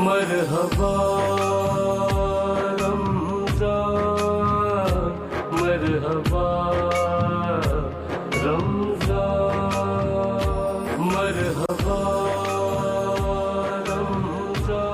مرحبا رمضان مرحبا رمضان مرحبا رمضان।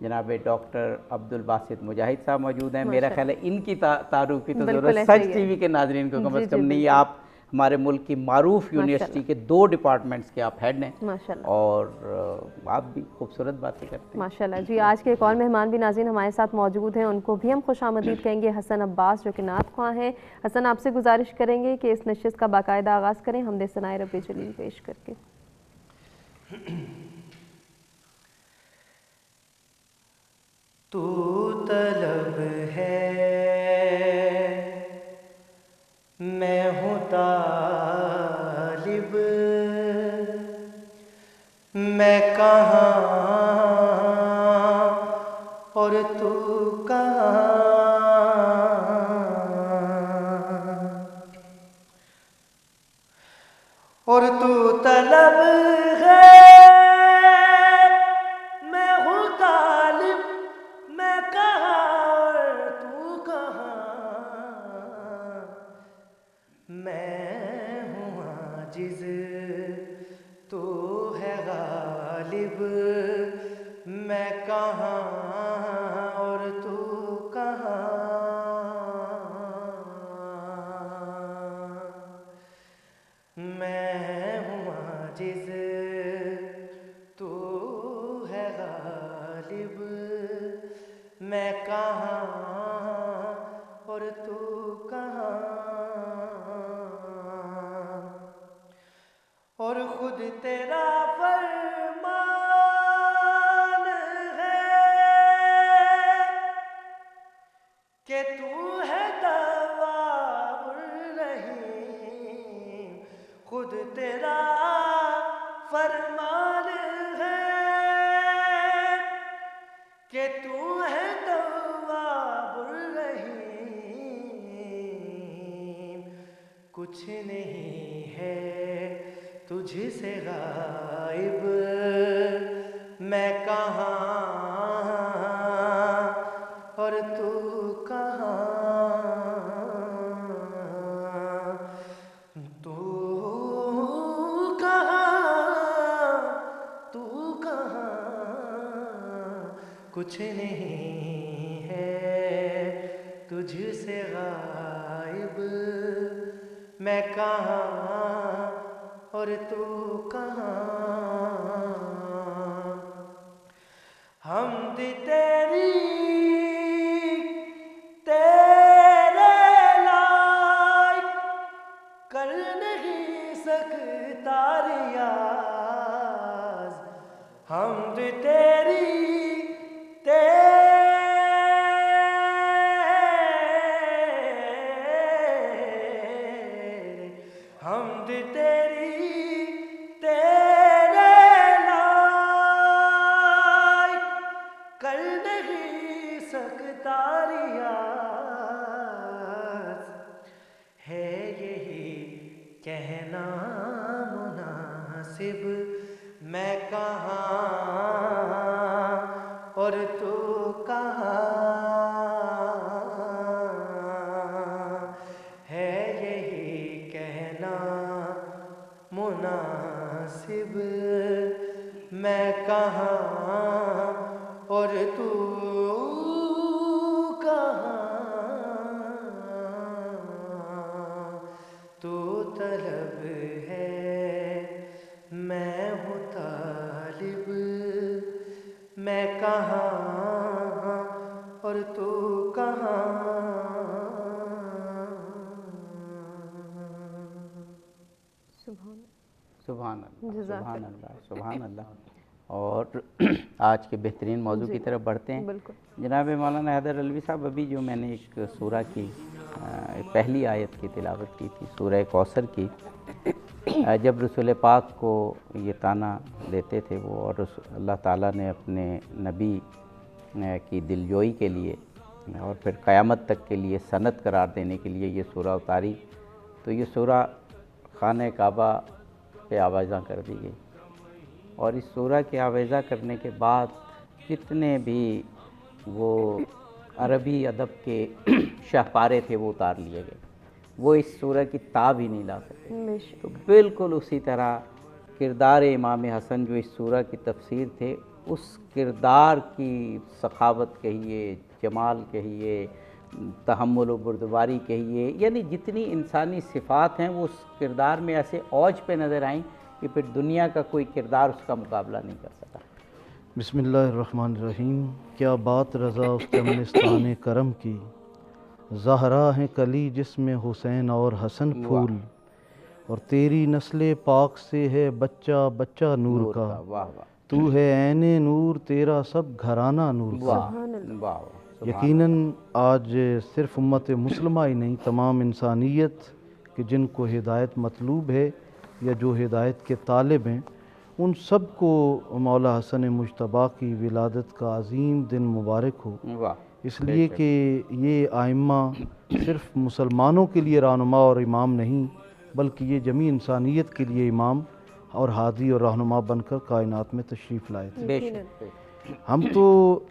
جناب ڈاکٹر عبد الباسط مجاہد صاحب موجود ہیں. میرا ماشاء خیال ہے ان کی تعارف کی تو بالکل ضرورت ایسا سچ ہی ہے. ٹی وی کے ناظرین کو کم جی از کم جی نہیں. بالکل. آپ ہمارے ملک کی معروف یونیورسٹی کے 2 ڈپارٹمنٹس کے آپ ہیڈ ہیں ماشاءاللہ اور آپ بھی خوبصورت باتیں کرتے ہیں. ماشاءاللہ. جی آج کے ایک اور مہمان بھی ناظرین ہمارے ساتھ موجود ہیں, ان کو بھی ہم خوش آمدید کہیں گے. حسن عباس جو کہ نعت خواں ہیں. حسن, آپ سے گزارش کریں گے کہ اس نشست کا باقاعدہ آغاز کریں حمد ثنائے رب جلیل پیش کر کے. تو طلب ہے میں ہوں طالب, میں کہاں اور تو کہاں, اور تو طلب ہے میں ہوں طالب, میں کہاں اور تو کہاں, میں ہوں عاجز تو ہے غالب, میں کہاں اور تو کہاں, میں ہوں عاجز تو ہے غالب, میں کہاں اور تو کہاں, اور خود تیرا فرمان ہے کہ تو ہے تواب الرحیم, خود تیرا فرمان ہے کہ تو ہے تواب الرحیم, کچھ نہیں ہے تجھ سے غائب, میں کہاں اور تو کہاں, تو کہاں تو کہاں, کچھ نہیں ہے تجھ سے غائب, میں کہاں اور تو کہاں, حمد تیری تیرے لائق کر نہیں سکتا ریاض, حمد تیری حمد تیری تیرے لائق کر نہیں سکتا ریاض, ہے یہی کہنا مناسب, میں کہاں اور تو کہاں, ہے یہی کہنا مناسب, میں کہاں اور تو کہاں, تو طلب ہے میں ہوں طالب, میں کہاں اور تو کہاں, سبحان سبحان اللہ, جزاک سبحان اللہ. اللہ, سبحان اللہ. اور آج کے بہترین موضوع کی طرف بڑھتے ہیں. بالکل. جناب مولانا حیدر علوی صاحب, ابھی جو میں نے ایک سورہ کی پہلی آیت کی تلاوت کی تھی سورہ کوثر کی, جب رسول پاک کو یہ طعنہ دیتے تھے وہ, اور اللہ تعالیٰ نے اپنے نبی کی دلجوئی کے لیے اور پھر قیامت تک کے لیے سند قرار دینے کے لیے یہ سورہ اتاری, تو یہ سورہ خانہ کعبہ پہ آویزاں کر دی گئی, اور اس سورہ کے آویزہ کرنے کے بعد جتنے بھی وہ عربی ادب کے شاہکارے تھے وہ اتار لیے گئے, وہ اس سورہ کی تاب ہی نہیں لا سکے. تو بالکل اسی طرح کردار امام حسن جو اس سورہ کی تفسیر تھے, اس کردار کی سخاوت کہیے، جمال کہیے، تحمل و بردباری کہیے، یعنی جتنی انسانی صفات ہیں وہ اس کردار میں ایسے اوج پہ نظر آئیں کہ پھر دنیا کا کوئی کردار اس کا مقابلہ نہیں کر سکا۔ بسم اللہ الرحمن الرحیم۔ کیا بات رضا اس چمنستان کرم کی، زہرا ہیں کلی جس میں حسین اور حسن پھول، اور تیری نسل پاک سے ہے بچہ بچہ نور کا، واہ واہ تو ہے عین نور تیرا سب گھرانہ نور کا۔ واہ واہ، یقیناً آج صرف امت مسلمہ ہی نہیں، تمام انسانیت کہ جن کو ہدایت مطلوب ہے یا جو ہدایت کے طالب ہیں، ان سب کو مولا حسن مجتبیٰ کی ولادت کا عظیم دن مبارک ہو، واہ، اس لیے کہ یہ آئمہ صرف مسلمانوں کے لیے رہنما اور امام نہیں، بلکہ یہ جمیع انسانیت کے لیے امام اور ہادی اور رہنما بن کر کائنات میں تشریف لائے تھے۔ بے شک۔ ہم تو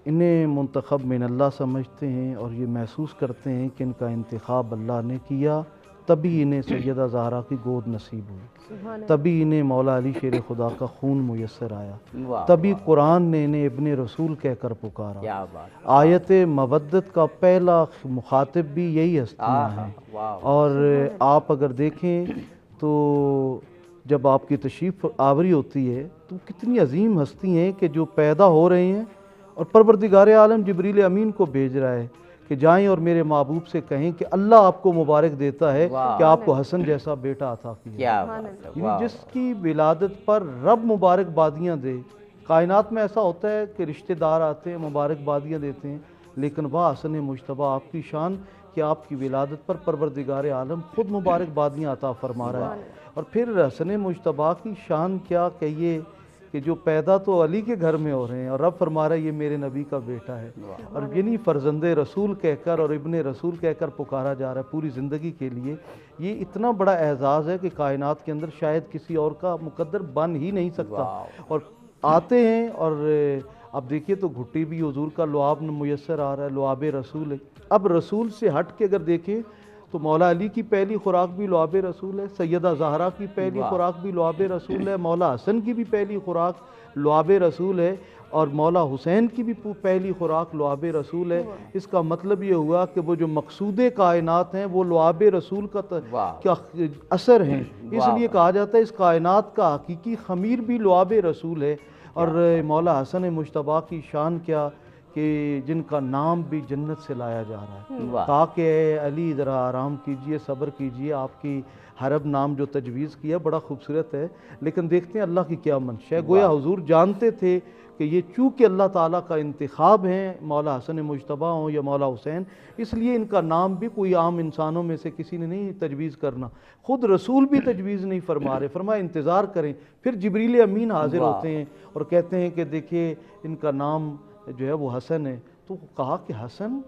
انہیں منتخب من اللہ سمجھتے ہیں اور یہ محسوس کرتے ہیں کہ ان کا انتخاب اللہ نے کیا، تبھی انہیں سیدہ زہرا کی گود نصیب ہوئی، تبھی انہیں مولا علی شیر خدا کا خون میسر آیا، تبھی قرآن نے انہیں ابن رسول کہہ کر پکارا۔ کیا بات، آیت مودت کا پہلا مخاطب بھی یہی ہستیاں ہیں، اور آپ اگر دیکھیں تو جب آپ کی تشریف آوری ہوتی ہے تو کتنی عظیم ہستی ہیں کہ جو پیدا ہو رہے ہیں، اور پروردگار عالم جبریل امین کو بھیج رہا ہے کہ جائیں اور میرے محبوب سے کہیں کہ اللہ آپ کو مبارک دیتا ہے کہ آپ کو حسن جیسا بیٹا عطا کیا۔ کیا بات ہے، یعنی جس کی ولادت پر رب مبارک بادیاں دے۔ کائنات میں ایسا ہوتا ہے کہ رشتہ دار آتے ہیں، مبارک بادیاں دیتے ہیں، لیکن وہ حسن مجتبیٰ آپ کی شان کہ آپ کی ولادت پر پروردگار عالم خود مبارک بادیاں عطا فرما رہا ہے۔ اور پھر حسن مجتبیٰ کی شان کیا کہیے کہ جو پیدا تو علی کے گھر میں ہو رہے ہیں، اور رب فرما رہا ہے یہ میرے نبی کا بیٹا ہے، اور یعنی فرزند رسول کہہ کر اور ابن رسول کہہ کر پکارا جا رہا ہے پوری زندگی کے لیے۔ یہ اتنا بڑا اعزاز ہے کہ کائنات کے اندر شاید کسی اور کا مقدر بن ہی نہیں سکتا۔ اور آتے ہیں، اور اب دیکھیے تو گھٹی بھی حضور کا لعاب میسر آ رہا ہے، لعاب رسول ہے۔ اب رسول سے ہٹ کے اگر دیکھیں تو مولا علی کی پہلی خوراک بھی لعاب رسول ہے، سیدہ زہرا کی پہلی خوراک بھی لعاب رسول ہے، مولا حسن کی بھی پہلی خوراک لعاب رسول ہے، اور مولا حسین کی بھی پہلی خوراک لعاب رسول ہے۔ اس کا مطلب یہ ہوا کہ وہ جو مقصود کائنات ہیں وہ لعاب رسول کا اثر ہیں، اس لیے کہا جاتا ہے اس کائنات کا حقیقی خمیر بھی لعاب رسول ہے۔ اور مولا حسن مجتبیٰ کی شان کیا کہ جن کا نام بھی جنت سے لایا جا رہا ہے، تاکہ اے علی ذرا آرام کیجئے، صبر کیجئے۔ آپ کی حرب نام جو تجویز کیا بڑا خوبصورت ہے، لیکن دیکھتے ہیں اللہ کی کیا منشا ہے۔ گویا حضور جانتے تھے کہ یہ چونکہ اللہ تعالیٰ کا انتخاب ہیں، مولا حسن مجتبیٰ ہوں یا مولا حسین، اس لیے ان کا نام بھی کوئی عام انسانوں میں سے کسی نے نہیں تجویز کرنا، خود رسول بھی تجویز نہیں فرما رہے، فرمایا انتظار کریں۔ پھر جبریل امین حاضر ہوتے ہیں اور کہتے ہیں کہ دیکھیے ان کا نام جو ہے وہ حسن ہے، تو کہا کہ حسن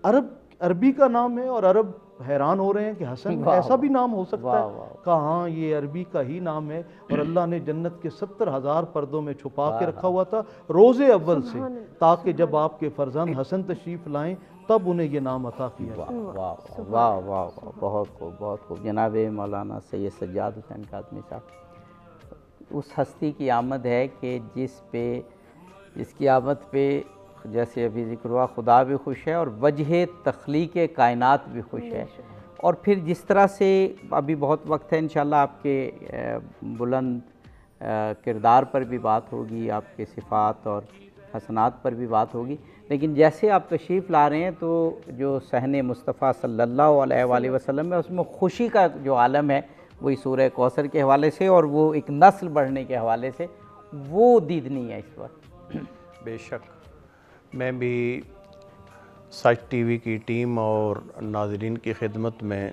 عربی کا نام ہے، اور عرب حیران ہو رہے ہیں کہ حسن ایسا بھی نام ہو سکتا ہے؟ کہا ہاں یہ عربی کا ہی نام ہے، اور اللہ نے جنت کے 70,000 پردوں میں چھپا کے رکھا ہوا تھا روز اول سے، تاکہ جب آپ کے فرزند حسن تشریف لائیں تب انہیں یہ نام عطا کیا۔ واہ واہ واہ، بہت خوب بہت خوب۔ جناب مولانا سید سجاد حسین کاظمی صاحب، اس ہستی کی آمد ہے کہ جس کی آمد پہ جیسے ابھی ذکر ہوا خدا بھی خوش ہے اور وجہ تخلیق کائنات بھی خوش ہے، اور پھر جس طرح سے ابھی بہت وقت ہے انشاءاللہ آپ کے بلند کردار پر بھی بات ہوگی، آپ کے صفات اور حسنات پر بھی بات ہوگی، لیکن جیسے آپ تشریف لا رہے ہیں تو جو صحن مصطفیٰ صلی اللہ علیہ وآلہ وسلم ہے اس میں خوشی کا جو عالم ہے وہی سورہ کوثر کے حوالے سے اور وہ ایک نسل بڑھنے کے حوالے سے وہ دیدنی ہے اس وقت۔ بے شک میں بھی سچ ٹی وی کی ٹیم اور ناظرین کی خدمت میں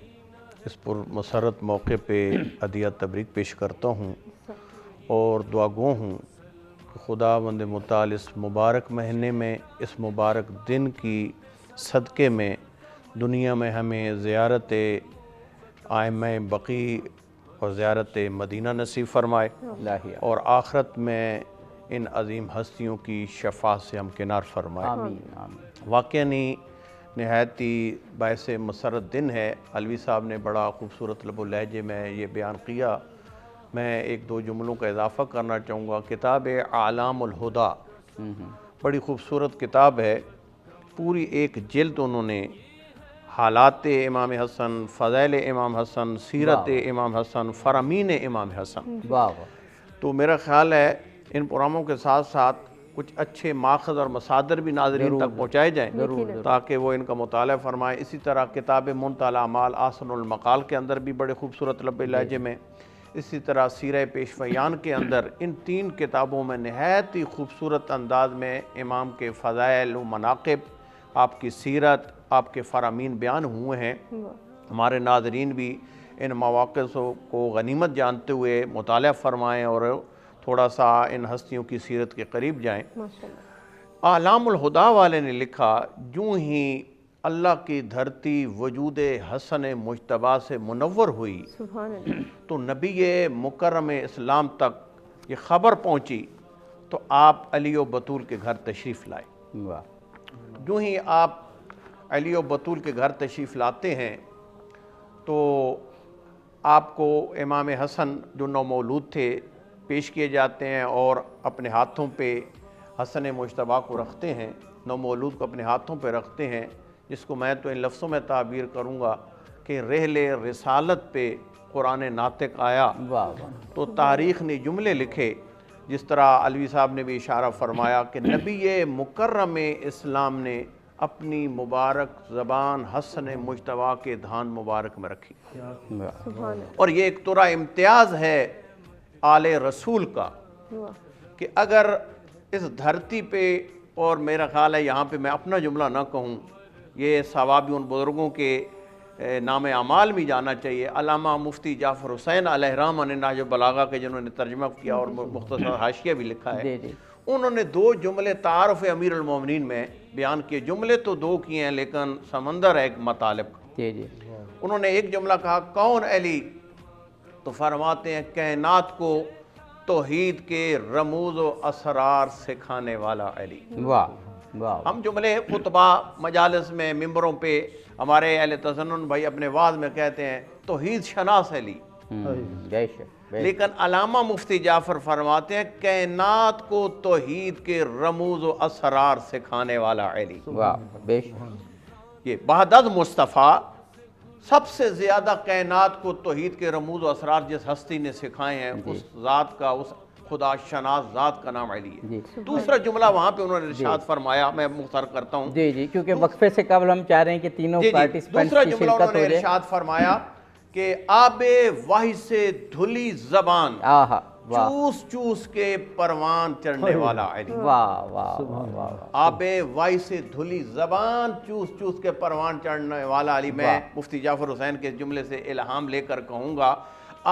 اس پر مسرت موقع پہ عدیہ تبریک پیش کرتا ہوں اور دعا گو ہوں کہ خداوند متعال اس مبارک مہینے میں، اس مبارک دن کی صدقے میں دنیا میں ہمیں زیارت آئمہ بقیع اور زیارت مدینہ نصیب فرمائے، اور آخرت میں ان عظیم ہستیوں کی شفاعت سے ہم کنار فرمائے۔ آمین آمین۔ واقعی نہایت ہی باعث مسرت دن ہے۔ علوی صاحب نے بڑا خوبصورت لب و لہجے میں یہ بیان کیا، میں ایک دو جملوں کا اضافہ کرنا چاہوں گا۔ کتاب اعلام الہدیٰ بڑی خوبصورت کتاب ہے، پوری ایک جلد انہوں نے حالات امام حسن، فضائل امام حسن، سیرت امام حسن، فرامین امام حسن۔ واہ واہ۔ تو میرا خیال ہے ان پروگراموں کے ساتھ ساتھ کچھ اچھے ماخذ اور مصادر بھی ناظرین تک پہنچائے جائیں تاکہ وہ ان کا مطالعہ فرمائیں۔ اسی طرح کتاب منتہی الاعمال احسن المقال کے اندر بھی بڑے خوبصورت لبے لہجے میں، اسی طرح سیرہ پیشویان کے اندر ان 3 کتابوں میں نہایت ہی خوبصورت انداز میں امام کے فضائل و مناقب، آپ کی سیرت، آپ کے فرامین بیان ہوئے ہیں۔ ہمارے ناظرین بھی ان مواقع کو غنیمت جانتے ہوئے مطالعہ فرمائیں اور تھوڑا سا ان ہستیوں کی سیرت کے قریب جائیں۔ اعلام الہدا والے نے لکھا، جوں ہی اللہ کی دھرتی وجود حسن مجتبیٰ سے منور ہوئی تو نبی مکرم اسلام تک یہ خبر پہنچی تو آپ علی و بطول کے گھر تشریف لائے۔ جو ہی آپ علی و بطول کے گھر تشریف لاتے ہیں تو آپ کو امام حسن جو نومولود تھے پیش کیے جاتے ہیں اور اپنے ہاتھوں پہ حسن مجتبیٰ کو رکھتے ہیں، نومولود کو اپنے ہاتھوں پہ رکھتے ہیں، جس کو میں تو ان لفظوں میں تعبیر کروں گا کہ رحل رسالت پہ قرآن ناطق آیا۔ تو تاریخ نے جملے لکھے، جس طرح علوی صاحب نے بھی اشارہ فرمایا کہ نبی مکرم اسلام نے اپنی مبارک زبان حسن مجتبیٰ کے دھان مبارک میں رکھی، اور یہ ایک طرح امتیاز ہے آل رسول کا کہ اگر اس دھرتی پہ، اور میرا خیال ہے یہاں پہ میں اپنا جملہ نہ کہوں، یہ ثوابی ان بزرگوں کے نام اعمال بھی جانا چاہیے، علامہ مفتی جعفر حسین علیہ الرحمہ نے نہج البلاغہ کے جنہوں نے ترجمہ کیا اور مختصر حاشیہ بھی لکھا ہے، انہوں نے 2 جملے تعارف امیر المومنین میں بیان کیے۔ جملے تو 2 کیے ہیں لیکن سمندر ہے ایک مطالب کا۔ انہوں نے ایک جملہ کہا، کون علی؟ تو فرماتے ہیں کائنات کو توحید کے رموز و اسرار سکھانے والا علی۔ ہم جملے خطبہ مجالس میں ممبروں پہ ہمارے اہل تسنن بھائی اپنے وعظ میں کہتے ہیں توحید شناس علی، لیکن علامہ مفتی جعفر فرماتے ہیں کائنات کو توحید کے رموز و اسرار سکھانے والا علی۔ یہ بعد مصطفیٰ سب سے زیادہ کائنات کو توحید کے رموز و اسرار جس ہستی نے سکھائے ہیں، اس ذات کا، اس خدا شناس ذات کا نام علی ہے۔ دوسرا جملہ وہاں پہ انہوں نے ارشاد فرمایا، میں مختصر کرتا ہوں، کیونکہ وقفے سے قبل ہم چاہ رہے ہیں کہ تینوں پارٹیسپینٹس کی شرکت ہو جائے۔ دوسرا جملہ انہوں نے ارشاد فرمایا کہ آب وحی سے دھلی زبان چوس چوس کے پروان چڑھنے والا علی۔ آب وحی سے دھلی زبان چوس چوس کے پروان چڑھنے والا علی۔ میں مفتی جعفر حسین کے جملے سے الہام لے کر کہوں گا،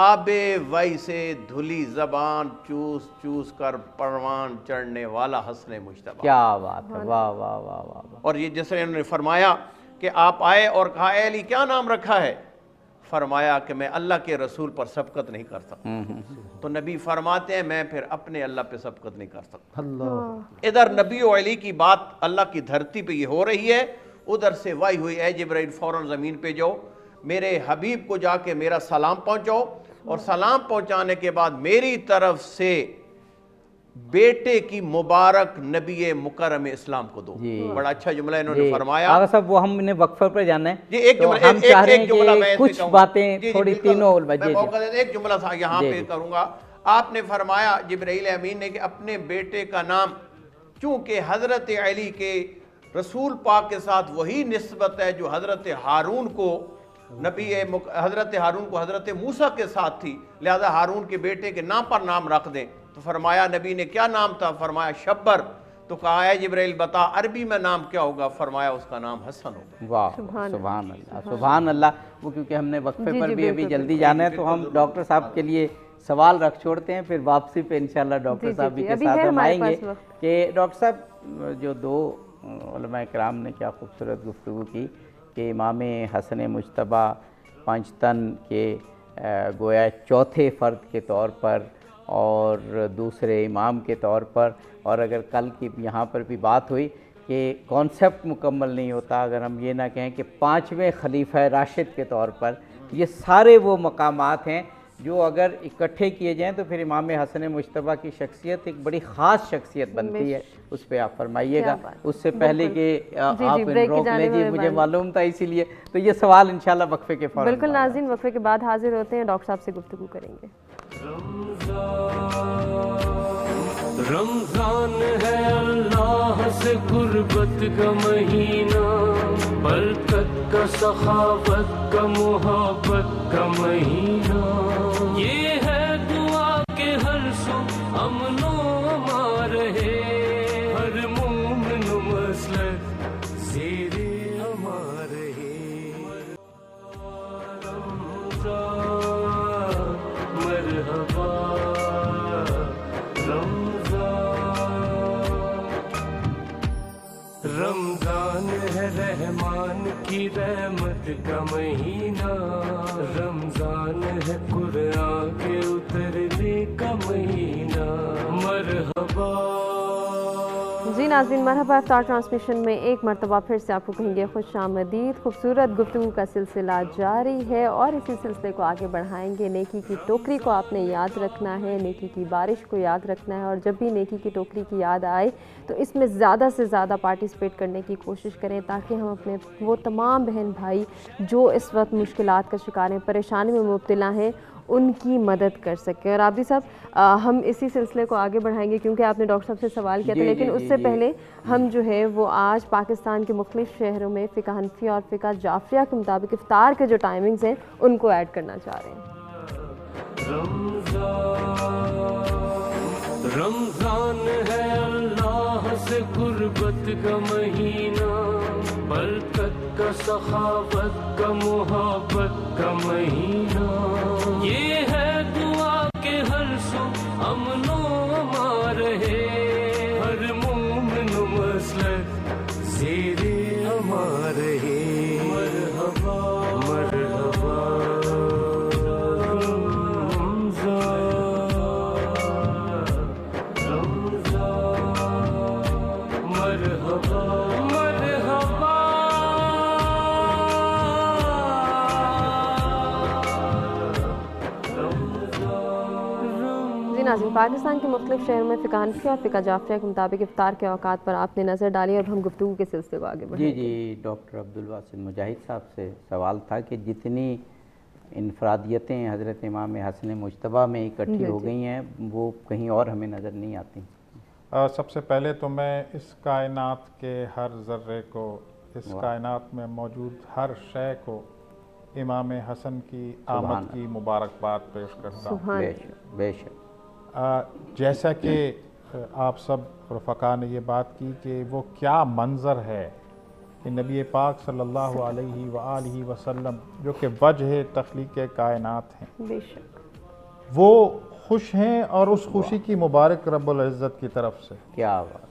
آب وحی سے دھلی زبان چوس چوس کر پروان چڑھنے والا حسن مجتبیٰ۔ کیا بات ہے، واہ واہ واہ واہ۔ اور یہ جس نے انہوں نے فرمایا کہ آپ آئے اور کہا اے علی کیا نام رکھا ہے؟ فرمایا کہ میں اللہ کے رسول پر سبقت نہیں کر سکتا۔ تو نبی فرماتے ہیں میں پھر اپنے اللہ پہ سبقت نہیں کر سکتا۔ ادھر نبی و علی کی بات اللہ کی دھرتی پہ یہ ہو رہی ہے، ادھر سے وحی ہوئی، اے جبرائیل فوراً زمین پہ جاؤ، میرے حبیب کو جا کے میرا سلام پہنچاؤ، اور سلام پہنچانے کے بعد میری طرف سے بیٹے کی مبارک نبی مکرم اسلام کو دو۔ بڑا اچھا جملہ انہوں نے فرمایا۔ آغا صاحب وہ ہم نے وقفہ پر جانا ہے، جی ایک جملہ، ہم چاہ رہے ہیں کہ کچھ باتیں تھوڑی تینوں میں موقع دے ایک جملہ یہاں پہ کروں گا۔ آپ نے فرمایا جبرائیل امین نے کہ اپنے بیٹے کا نام، چونکہ حضرت علی کے رسول پاک کے ساتھ وہی نسبت ہے جو حضرت ہارون کو حضرت ہارون کو حضرت موسیٰ کے ساتھ تھی، لہذا ہارون کے بیٹے کے نام پر نام رکھ دیں۔ تو فرمایا نبی نے کیا نام تھا؟ فرمایا شبر۔ تو کہا اے جبرائیل بتا عربی میں نام کیا ہوگا؟ فرمایا اس کا نام حسن ہوگا۔ واہ سبحان اللہ سبحان اللہ۔ وہ کیونکہ ہم نے وقفے پر بھی ابھی جلدی جانا ہے تو ہم ڈاکٹر صاحب کے لیے سوال رکھ چھوڑتے ہیں، پھر واپسی پہ انشاءاللہ ڈاکٹر صاحب بھی کے ساتھ ہم آئیں گے کہ ڈاکٹر صاحب جو 2 علماء کرام نے کیا خوبصورت گفتگو کی کہ امام حسن مجتبیٰ پنجتن کے گویا چوتھے فرد کے طور پر اور دوسرے امام کے طور پر، اور اگر کل کی یہاں پر بھی بات ہوئی کہ کانسیپٹ مکمل نہیں ہوتا اگر ہم یہ نہ کہیں کہ 5ویں خلیفہ راشد کے طور پر، یہ سارے وہ مقامات ہیں جو اگر اکٹھے کیے جائیں تو پھر امام حسن مجتبیٰ کی شخصیت ایک بڑی خاص شخصیت بنتی ہے. اس پہ آپ فرمائیے گا. اس سے پہلے کہ آپ روک لیں جی, مجھے معلوم تھا اسی لیے تو یہ سوال انشاءاللہ وقفے کے فوراً. بالکل ناظرین, وقفے کے بعد حاضر ہوتے ہیں, ڈاکٹر صاحب سے گفتگو کریں گے. رمضان ہے اللہ سے قربت کا مہینہ, برکت کا, سخاوت کا, محبت کا مہینہ. یہ ہے دعا کہ ہر سو امن و امان رہے, ہر مومن مسلک زیر امان رہے. رمضان مرحبا رمضان ہے رحمان کی رحمت کا مہینہ, رمضان ہے قرآن کے اترنے کا مہینہ. مرحبا. جی ناظرین, مرحبا افطار ٹرانسمیشن میں ایک مرتبہ پھر سے آپ کو کہیں گے خوش آمدید. خوبصورت گفتگو کا سلسلہ جاری ہے اور اسی سلسلے کو آگے بڑھائیں گے. نیکی کی ٹوکری کو آپ نے یاد رکھنا ہے, نیکی کی بارش کو یاد رکھنا ہے, اور جب بھی نیکی کی ٹوکری کی یاد آئے تو اس میں زیادہ سے زیادہ پارٹیسپیٹ کرنے کی کوشش کریں تاکہ ہم اپنے وہ تمام بہن بھائی جو اس وقت مشکلات کا شکار ہیں, پریشانی میں مبتلا ہیں, ان کی مدد کر سکیں. اور عابدی صاحب, ہم اسی سلسلے کو آگے بڑھائیں گے کیونکہ آپ نے ڈاکٹر صاحب سے سوال کیا تھا, لیکن اس سے پہلے ہم جو ہے وہ آج پاکستان کے مختلف شہروں میں فقہ حنفیہ اور فقہ جعفریہ کے مطابق افطار کے جو ٹائمنگز ہیں ان کو ایڈ کرنا چاہ رہے ہیں. رمضان ہے اللہ سے قربت کا مہینہ, برکت کا, سخاوت کا, محبت کا مہینہ. یہ ہے دعا کہ ہر سو امن و امان رہے, ہر مومن مسلک زیر امان رہے. مرحبا مرحبا ناظرین, پاکستان کے مختلف شہروں میں فقہ حنفیہ اور فقہ جعفریہ کے مطابق افطار کے اوقات پر آپ نے نظر ڈالی اور ہم گفتگو کے سلسلے کو آگے بڑھائیں. جی ڈاکٹر عبدالواصل مجاہد صاحب سے سوال تھا کہ جتنی انفرادیتیں حضرت امام حسن مجتبیٰ میں اکٹھی ہو گئی ہیں وہ کہیں اور ہمیں نظر نہیں آتی. سب سے پہلے تو میں اس کائنات کے ہر ذرے کو, اس کائنات میں موجود ہر شے کو امام حسن کی آمد کی مبارکباد پیش کرتا ہوں. بے شک. جیسا کہ آپ سب رفقا نے یہ بات کی کہ وہ کیا منظر ہے کہ نبی پاک صلی اللہ علیہ وآلہ وسلم جو کہ وجہ تخلیق کائنات ہیں, بے شک وہ خوش ہیں اور اس خوشی کی مبارک رب العزت کی طرف سے. کیا بات.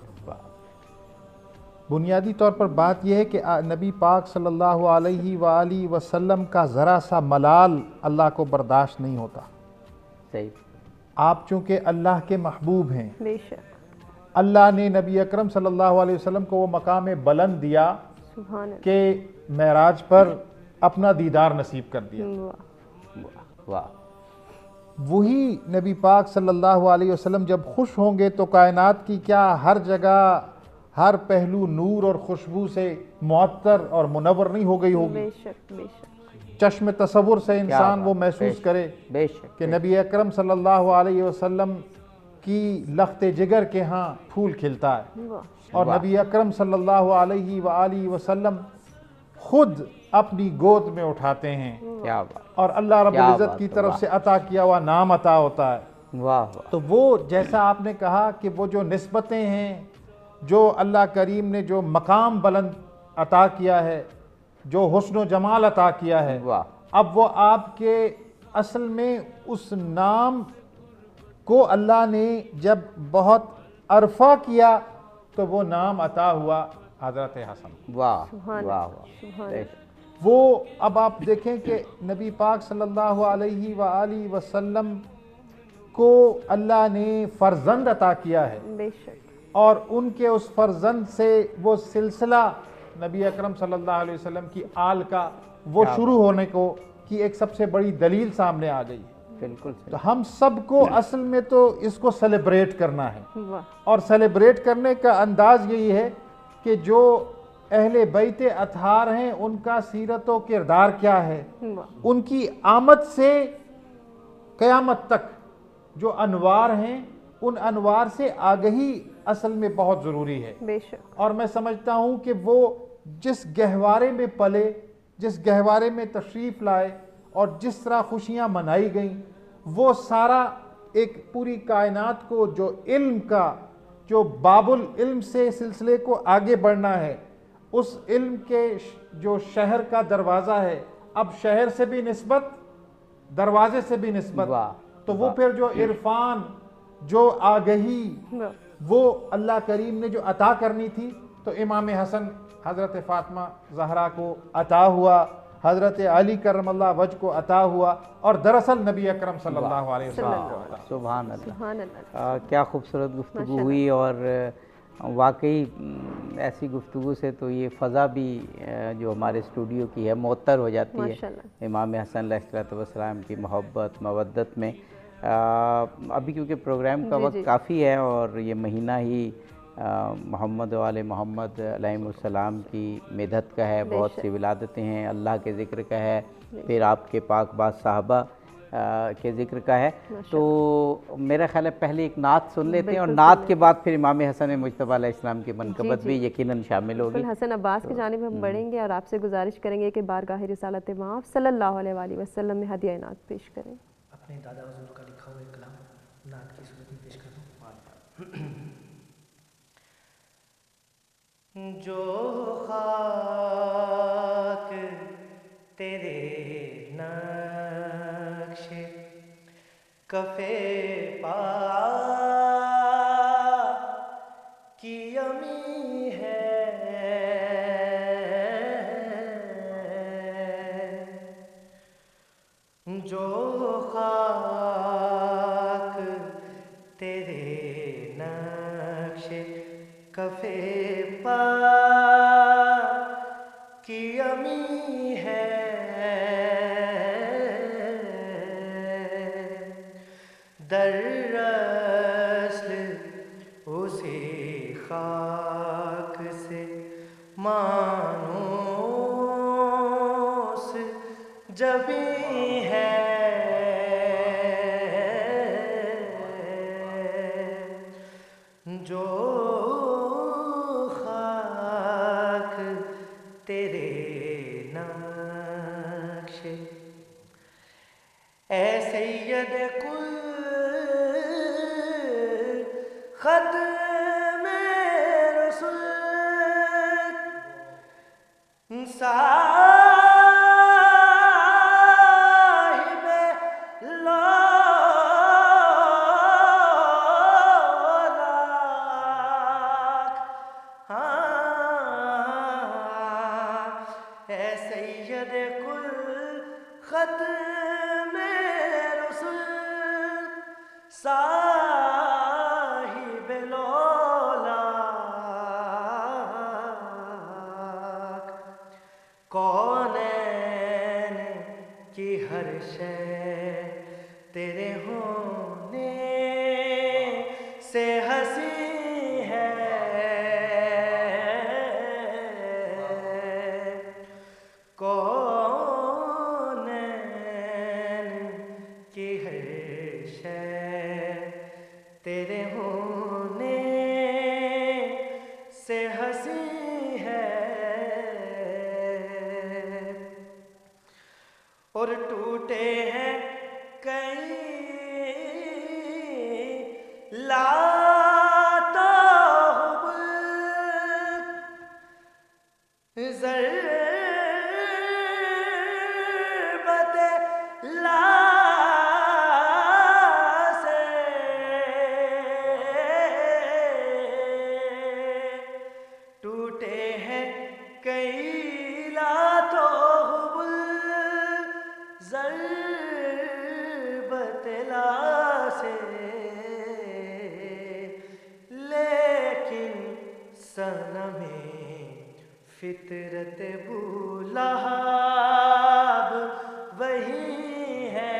بنیادی طور پر بات یہ ہے کہ نبی پاک صلی اللہ علیہ وآلہ وسلم کا ذرا سا ملال اللہ کو برداشت نہیں ہوتا. صحیح. آپ چونکہ اللہ کے محبوب ہیں, بے شک اللہ نے نبی اکرم صلی اللہ علیہ وسلم کو وہ مقام بلند دیا کہ معراج پر اپنا دیدار نصیب کر دیا. واہ. وہی نبی پاک صلی اللہ علیہ وسلم جب خوش ہوں گے تو کائنات کی کیا ہر جگہ ہر پہلو نور اور خوشبو سے معطر اور منور نہیں ہو گئی ہوگی. بے شک بے شک. چشم تصور سے انسان وہ محسوس کرے کہ نبی اکرم صلی اللہ علیہ وسلم کی لخت جگر کے ہاں پھول کھلتا ہے, اور نبی اکرم صلی اللہ علیہ وآلہ وسلم خود اپنی گود میں اٹھاتے ہیں اور اللہ رب العزت کی طرف سے عطا کیا ہوا نام عطا ہوتا ہے. تو وہ جیسا آپ نے کہا کہ وہ جو نسبتیں ہیں, جو اللہ کریم نے جو مقام بلند عطا کیا ہے, جو حسن و جمال عطا کیا ہے, اب وہ آپ کے اصل میں اس نام کو اللہ نے جب بہت عرفہ کیا تو وہ نام عطا ہوا حضرت حسن. واہ واہ واہ. وہ اب آپ دیکھیں کہ نبی پاک صلی اللہ علیہ وآلہ وسلم کو اللہ نے فرزند عطا کیا ہے, بے شک, اور ان کے اس فرزند سے وہ سلسلہ نبی اکرم صلی اللہ علیہ وسلم کی آل کا وہ شروع ہونے کو کی ایک سب سے بڑی دلیل سامنے آ گئی. بالکل تو ہم سب کو اصل میں تو اس کو سیلیبریٹ کرنا ہے، اور سیلیبریٹ کرنے کا انداز یہی ہے کہ جو اہل بیت اطہار ہیں ان کا سیرت و کردار کیا ہے، ان کی آمد سے قیامت تک جو انوار ہیں ان انوار سے آگہی اصل میں بہت ضروری ہے۔ بے شک۔ اور میں سمجھتا ہوں کہ وہ جس گہوارے میں پلے، جس گہوارے میں تشریف لائے اور جس طرح خوشیاں منائی گئیں، وہ سارا ایک پوری کائنات کو جو علم کا، جو باب العلم سے سلسلے کو آگے بڑھنا ہے، اس علم کے جو شہر کا دروازہ ہے، اب شہر سے بھی نسبت، دروازے سے بھی نسبت، تو وہ پھر جو عرفان، جو آگہی، وہ اللہ کریم نے جو عطا کرنی تھی تو امام حسن حضرت فاطمہ زہرا کو عطا ہوا، حضرت علی کرم اللہ وجہ کو عطا ہوا، اور دراصل نبی اکرم صلی اللہ علیہ وسلم۔ سبحان اللہ، کیا خوبصورت گفتگو ہوئی، اور واقعی ایسی گفتگو سے تو یہ فضا بھی جو ہمارے اسٹوڈیو کی ہے معطر ہو جاتی ہے امام حسن علیہ السلام کی محبت مودت میں۔ ابھی کیونکہ پروگرام کا وقت کافی ہے اور یہ مہینہ ہی محمد و آل محمد علیہ السلام کی مدحت کا ہے، بہت سی ولادتیں ہیں، اللہ کے ذکر کا ہے، پھر آپ کے پاک باز صحابہ کے ذکر کا ہے، تو میرا خیال ہے پہلے ایک نعت سن لیتے ہیں، اور نعت کے بعد پھر امام حسن مجتبیٰ علیہ السلام کی منقبت بھی یقیناً شامل ہوگی۔ حسن عباس کی جانب ہم بڑھیں گے اور آپ سے گزارش کریں گے کہ بارگاہ رسالت مآب صلی اللہ علیہ وآلہ وسلم میں ہدیہ نعت پیش کریں۔ اپنے دادا حضور کا لکھا ہوا کلام نعت کی صورت میں پیش کر دوں۔ جو خاک تیرے نقش کفے پا کی امی ہے، جو خاک تیرے نقش کفے پا کی امی ہے، در اصل اسی خاک سے مانوس جبیں ہے، جو خاک تیرے نقش اے سید کل ختم رسول صاحب لالاک، اے سید کل ختم رسول صاحب لالاک، کونین کی ہر شے تیرے ہونے سے ہنسی ہے، کونین کی ہر شے تیرے ہونے سے ہنسی ہے، اور ٹوٹے ہیں کئی لاتعب ضربت لا سے، ٹوٹے ہیں کئی لاتعب ضربت لا سے، لیکن صنم فطرت ابو لہب وہی ہے،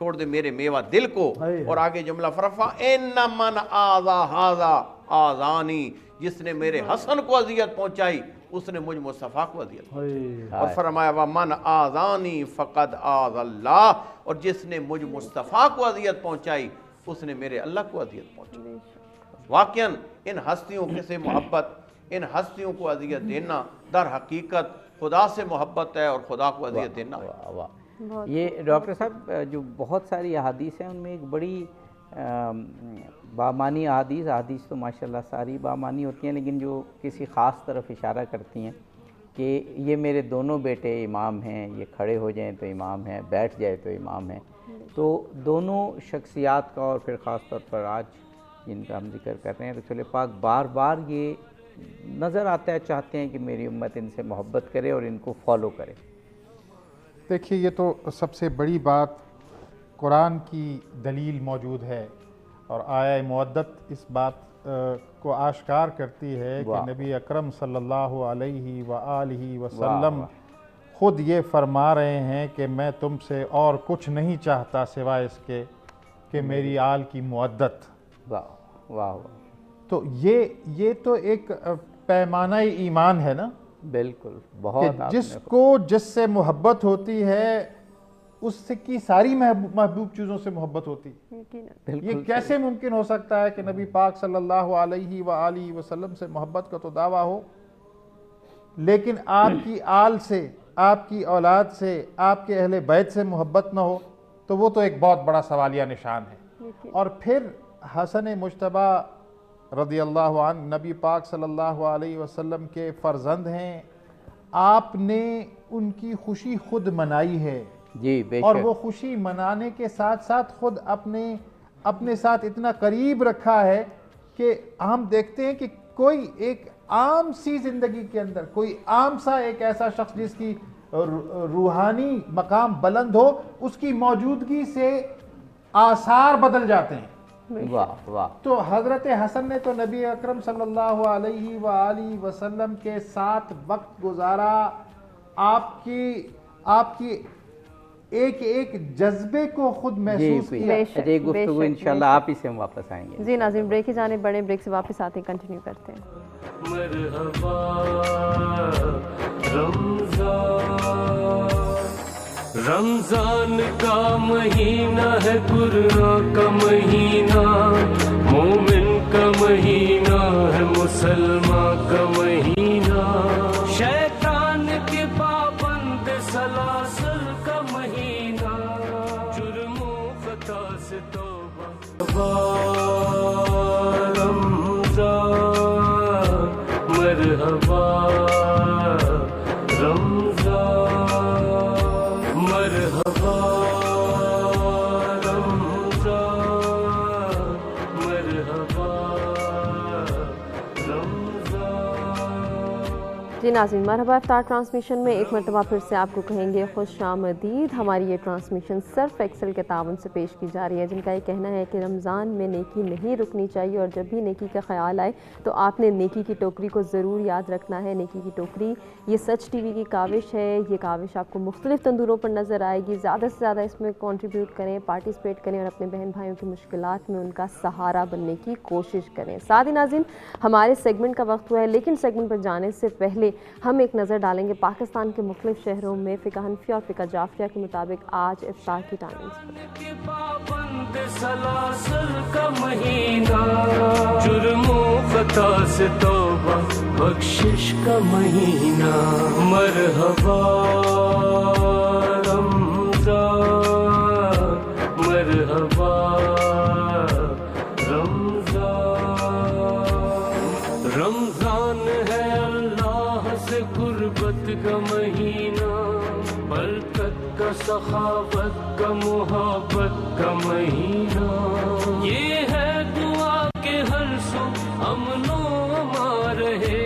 چھوڑ دے میرے میوہ دل کو. اور آگے جملہ فرفا ان من آذا ھذا آذانی, جس نے میرے حسن کو اذیت پہنچائی اس نے مجھ مصطفیٰ کو اذیت پہنچائی. اور فرمایا ومن آذانی فقد آذ اللہ, اور جس نے مجھ مصطفیٰ کو اذیت پہنچائی اس نے میرے اللہ کو اذیت پہنچائی. واقعاً ان ہستیوں سے محبت, ان ہستیوں کو اذیت دینا در حقیقت خدا سے محبت ہے اور خدا کو اذیت دینا ہے. یہ ڈاکٹر صاحب جو بہت ساری احادیث ہیں ان میں ایک بڑی بامانی احادیث تو ماشاءاللہ ساری بامانی ہوتی ہیں, لیکن جو کسی خاص طرف اشارہ کرتی ہیں کہ یہ میرے دونوں بیٹے امام ہیں, یہ کھڑے ہو جائیں تو امام ہیں, بیٹھ جائے تو امام ہیں. تو دونوں شخصیات کا, اور پھر خاص طور پر آج جن کا ہم ذکر کر رہے ہیں, رسول پاک بار بار یہ نظر آتا ہے, چاہتے ہیں کہ میری امت ان سے محبت کرے اور ان کو فالو کرے. دیکھیے یہ تو سب سے بڑی بات قرآن کی دلیل موجود ہے, اور آیہ مودت اس بات کو آشکار کرتی ہے کہ نبی اکرم صلی اللہ علیہ وآلہ وسلم خود یہ فرما رہے ہیں کہ میں تم سے اور کچھ نہیں چاہتا سوائے اس کے کہ میری آل کی مودت. واہ واہ. تو یہ تو ایک پیمانہ ایمان ہے نا. بالکل, بہت. جس کو جس سے محبت ہوتی ہے اس کی ساری محبوب چیزوں سے محبت ہوتی. یہ کیسے ممکن ہو سکتا ہے کہ نبی پاک صلی اللہ علیہ وآلہ وسلم سے محبت کا تو دعویٰ ہو, لیکن آپ کی آل سے, آپ کی اولاد سے, آپ کے اہل بیت سے محبت نہ ہو, تو وہ تو ایک بہت بڑا سوالیہ نشان ہے. اور پھر حسن مجتبی رضی اللہ عنہ نبی پاک صلی اللہ علیہ وسلم کے فرزند ہیں, آپ نے ان کی خوشی خود منائی ہے. جی بے شک. اور وہ خوشی منانے کے ساتھ ساتھ خود اپنے ساتھ اتنا قریب رکھا ہے کہ ہم دیکھتے ہیں کہ کوئی ایک عام سی زندگی کے اندر, کوئی عام سا ایک ایسا شخص جس کی روحانی مقام بلند ہو, اس کی موجودگی سے آثار بدل جاتے ہیں. واہ واہ. تو حضرت حسن نے تو نبی اکرم صلی اللہ علیہ وآلہ وسلم کے ساتھ وقت گزارا, آپ کی ایک ایک جذبے کو خود محسوس کیا. یہ گفتگو انشاءاللہ آپ ہی سے ہم واپس آئیں گے. جی ناظرین, بریک کی جانب بڑھیں, بریک سے واپس آتے ہیں, کنٹینیو کرتے ہیں. مرحبا رمضان کا مہینہ ہے, قرآن کا مہینہ, مومن کا مہینہ ہے, مسلمان کا مہینہ, شیطان کے پابند سلاسل کا مہینہ, جرم و خطا سے توبہ. رمضان مرحبا رمضان مرحبا رمضان مرحبا جی ناظرین, مرحبا افطار ٹرانسمیشن میں ایک مرتبہ پھر سے آپ کو کہیں گے خوش آمدید. ہماری یہ ٹرانسمیشن سرف ایکسل کے تعاون سے پیش کی جا رہی ہے, جن کا یہ کہنا ہے کہ رمضان میں نیکی نہیں رکنی چاہیے, اور جب بھی نیکی کا خیال آئے تو آپ نے نیکی کی ٹوکری کو ضرور یاد رکھنا ہے. نیکی کی ٹوکری یہ سچ ٹی وی کی کاوش ہے. یہ کاوش آپ کو مختلف تندوروں پر نظر آئے گی. زیادہ سے زیادہ اس میں کنٹریبیوٹ کریں, پارٹیسپیٹ کریں, اور اپنے بہن بھائیوں کی مشکلات میں ان کا سہارا بننے کی کوشش کریں. ساتھ ہی ناظرین, ہمارے سیگمنٹ کا وقت ہوا ہے, لیکن سیگمنٹ پر جانے سے پہلے ہم ایک نظر ڈالیں گے پاکستان کے مختلف شہروں میں فقہ حنفیہ اور فقہ جعفریہ کے مطابق آج افطار کی ٹائمنگز پر. سلاسل کا مہینہ, جرم و خطا سے توبہ بخشش کا مہینہ, مرحبا رمضان مرحبا رمضان ہے اللہ سے قربت کا مہینہ, برکت کا, سخاوت کا, محبت کا مہینہ. یہ ہے دعا کے ہر سو امن و امان رہے,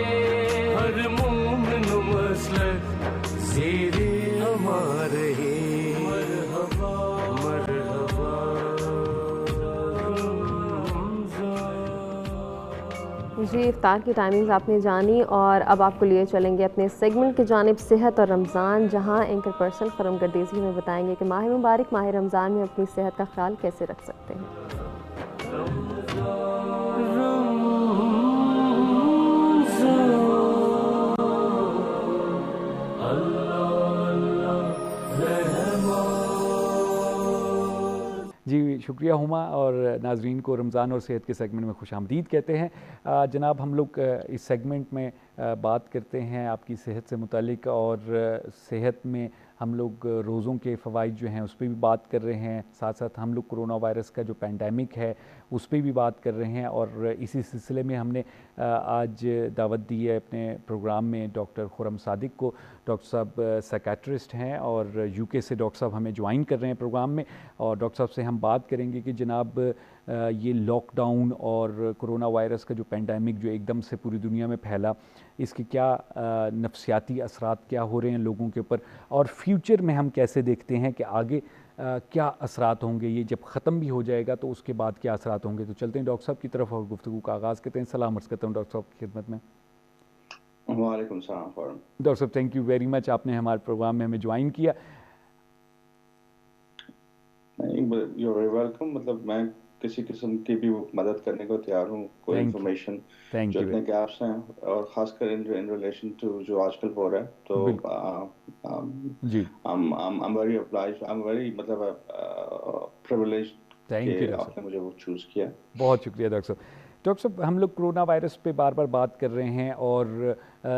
ہر مومن و مسلک زیر امان رہے. مرحبا مرحبا. جی افطار کی ٹائمنگز آپ نے جانی اور اب آپ کو لیے چلیں گے اپنے سیگمنٹ کی جانب صحت اور رمضان، جہاں اینکر پرسن خرم گردیزی ہمیں بتائیں گے کہ ماہ مبارک ماہ رمضان میں اپنی صحت کا خیال کیسے رکھ سکتے ہیں۔ جی شکریہ ہما، اور ناظرین کو رمضان اور صحت کے سیگمنٹ میں خوش آمدید کہتے ہیں۔ جناب ہم لوگ اس سیگمنٹ میں بات کرتے ہیں آپ کی صحت سے متعلق، اور صحت میں ہم لوگ روزوں کے فوائد جو ہیں اس پہ بھی بات کر رہے ہیں، ساتھ ساتھ ہم لوگ کرونا وائرس کا جو پینڈیمک ہے اس پہ بھی بات کر رہے ہیں، اور اسی سلسلے میں ہم نے آج دعوت دی ہے اپنے پروگرام میں ڈاکٹر خرم صادق کو۔ ڈاکٹر صاحب سائیکیٹرسٹ ہیں اور یو کے سے ڈاکٹر صاحب ہمیں جوائن کر رہے ہیں پروگرام میں، اور ڈاکٹر صاحب سے ہم بات کریں گے کہ جناب یہ لاک ڈاؤن اور کرونا وائرس کا جو پینڈیمک جو ایک دم سے پوری دنیا میں پھیلا، اس کے کیا نفسیاتی اثرات کیا ہو رہے ہیں لوگوں کے اوپر، اور فیوچر میں ہم کیسے دیکھتے ہیں کہ آگے کیا اثرات ہوں گے، یہ جب ختم بھی ہو جائے گا تو اس کے بعد کیا اثرات ہوں گے۔ تو چلتے ہیں ڈاکٹر صاحب کی طرف اور گفتگو کا آغاز کرتے ہیں۔ سلام عرض کرتا ہوں ڈاکٹر صاحب کی خدمت میں۔ وعلیکم السلام فورم۔ ڈاکٹر صاحب تھینک یو ویری مچ، آپ نے ہمارے پروگرام میں ہمیں جوائن کیا۔ یو آر ویلکم، مطلب میں کسی قسم کی بھی مدد کرنے کو تیار ہوں، کوئی انفارمیشن جو اتنے گیپس ہیں، اور خاص کر ان ریلیشن ٹو جو آج کل ہو رہا ہے، تو جی I'm very obliged, I'm very مطلب privileged کہ آپ نے مجھے وہ چوز کیا۔ بہت شکریہ ڈاکٹر صاحب۔ ڈاکٹر صاحب ہم لوگ کرونا وائرس پہ بار بار بات کر رہے ہیں، اور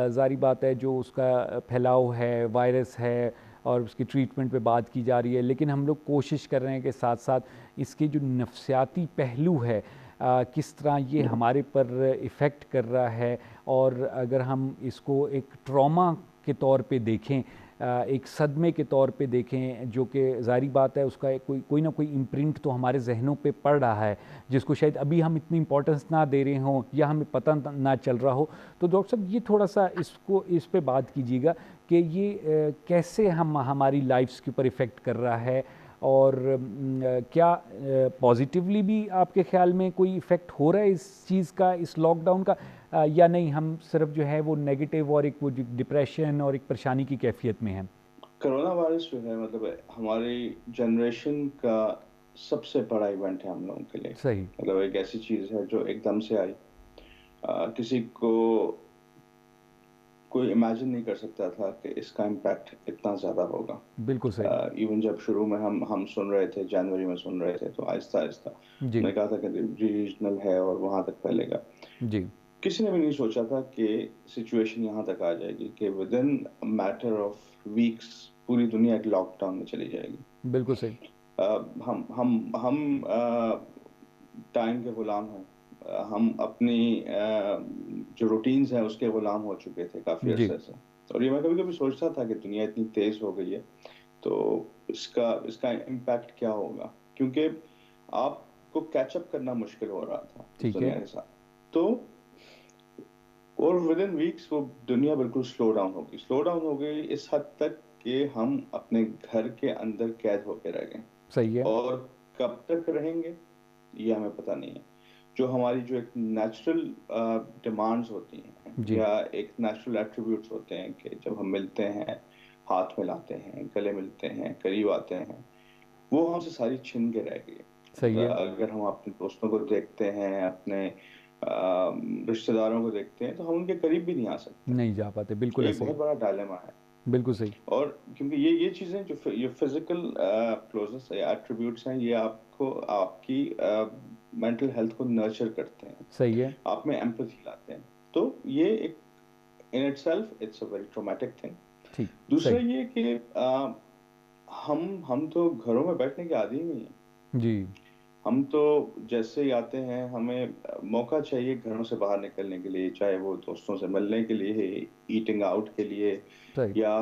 ظاہری بات ہے جو اس کا پھیلاؤ ہے، وائرس ہے، اور اس کی ٹریٹمنٹ پہ بات کی جا رہی ہے، لیکن ہم لوگ کوشش کر رہے ہیں کہ ساتھ ساتھ اس کے جو نفسیاتی پہلو ہے کس طرح یہ ہمارے پر ایفیکٹ کر رہا ہے، اور اگر ہم اس کو ایک ٹراما کے طور پہ دیکھیں، ایک صدمے کے طور پہ دیکھیں، جو کہ ظاہری بات ہے اس کا کوئی نہ کوئی امپرنٹ تو ہمارے ذہنوں پہ پڑ رہا ہے، جس کو شاید ابھی ہم اتنی امپورٹنس نہ دے رہے ہوں یا ہمیں پتہ نہ چل رہا ہو۔ تو ڈاکٹر صاحب یہ تھوڑا سا اس پہ بات کیجیے گا کہ یہ کیسے ہماری لائفز کے اوپر ایفیکٹ کر رہا ہے، اور کیا پازیٹیولی بھی آپ کے خیال میں کوئی ایفیکٹ ہو رہا ہے اس چیز کا، اس لاک ڈاؤن کا، یا نہیں ہم صرف جو ہے وہ نیگیٹو اور ایک وہ ڈپریشن اور ایک پریشانی کی کیفیت میں ہیں؟ کرونا وائرس جو ہے مطلب ہماری جنریشن کا سب سے بڑا ایونٹ ہے ہم لوگوں کے لیے۔ صحیح، مطلب ایک ایسی چیز ہے جو ایک دم سے آئی، کسی کو کوئی امیجن نہیں کر سکتا تھا کہ اس کا امپیکٹ اتنا زیادہ ہوگا۔ بالکل صحیح۔ ایون جب شروع میں ہم سن رہے تھے، جنوری میں سن رہے تھے، تو آہستہ آہستہ میں نے کہا تھا کہ ریجنل ہے اور وہاں تک پھیلے گا۔ جی، کسی نے بھی نہیں سوچا تھا کہ سچویشن یہاں تک آ جائے گی کہ with in matter of weeks پوری دنیا ایک لاک ڈاؤن میں چلی جائے گی۔ بالکل صحیح۔ ہم ٹائم کے غلام ہیں، ہم اپنی جو روٹینز ہیں اس کے غلام ہو چکے تھے کافی عرصے سے، اور یہ میں کبھی کبھی سوچتا تھا کہ دنیا اتنی تیز ہو گئی ہے تو اس کا امپیکٹ کیا ہوگا، کیونکہ آپ کو کیچ اپ کرنا مشکل ہو رہا تھا دنیا کے ساتھ۔ تو اور ود ان ویکس وہ دنیا بالکل سلو ڈاؤن ہو گئی اس حد تک کہ ہم اپنے گھر کے اندر قید ہو کے رہ گئے۔ صحیح ہے۔ اور کب تک رہیں گے یہ ہمیں پتہ نہیں ہے۔ جو ہماری جو ایک نیچرل ڈیمانڈز ہوتی ہیں یا ایک نیچرل ایٹریبیوٹس ہوتے ہیں کہ جب ہم ملتے ہیں، ہاتھ ملاتے ہیں، گلے ملتے ہیں، قریب آتے ہیں، وہ ہم سے ساری چھن کے رہ گئی۔ صحیح ہے۔ اگر ہم اپنے دوستوں کو دیکھتے ہیں، اپنے رشتہ داروں کو دیکھتے ہیں، تو ہم ان کے قریب بھی نہیں آ سکتے، نہیں جا پاتے۔ بالکل ایک بہت بڑا ڈائلیما ہے۔ بالکل صحیح۔ اور کیونکہ یہ چیزیں جو یہ فزیکل کلوزنس یا ایٹریبیوٹس ہیں، یہ آپ کی مینٹل ہیلتھ کو نرچر کرتے ہیں۔ صحیح ہے۔ آپ میں ایمپتھی لاتے ہیں، تو یہ ایک in itself it's a very traumatic thing. دوسرا یہ کہ ہم تو گھروں میں بیٹھنے کے عادی ہی نہیں ہیں۔ جی، ہم تو جیسے ہی آتے ہیں ہمیں موقع چاہیے گھروں سے باہر نکلنے کے لیے، چاہے وہ دوستوں سے ملنے کے لیے، ایٹنگ آؤٹ کے لیے، یا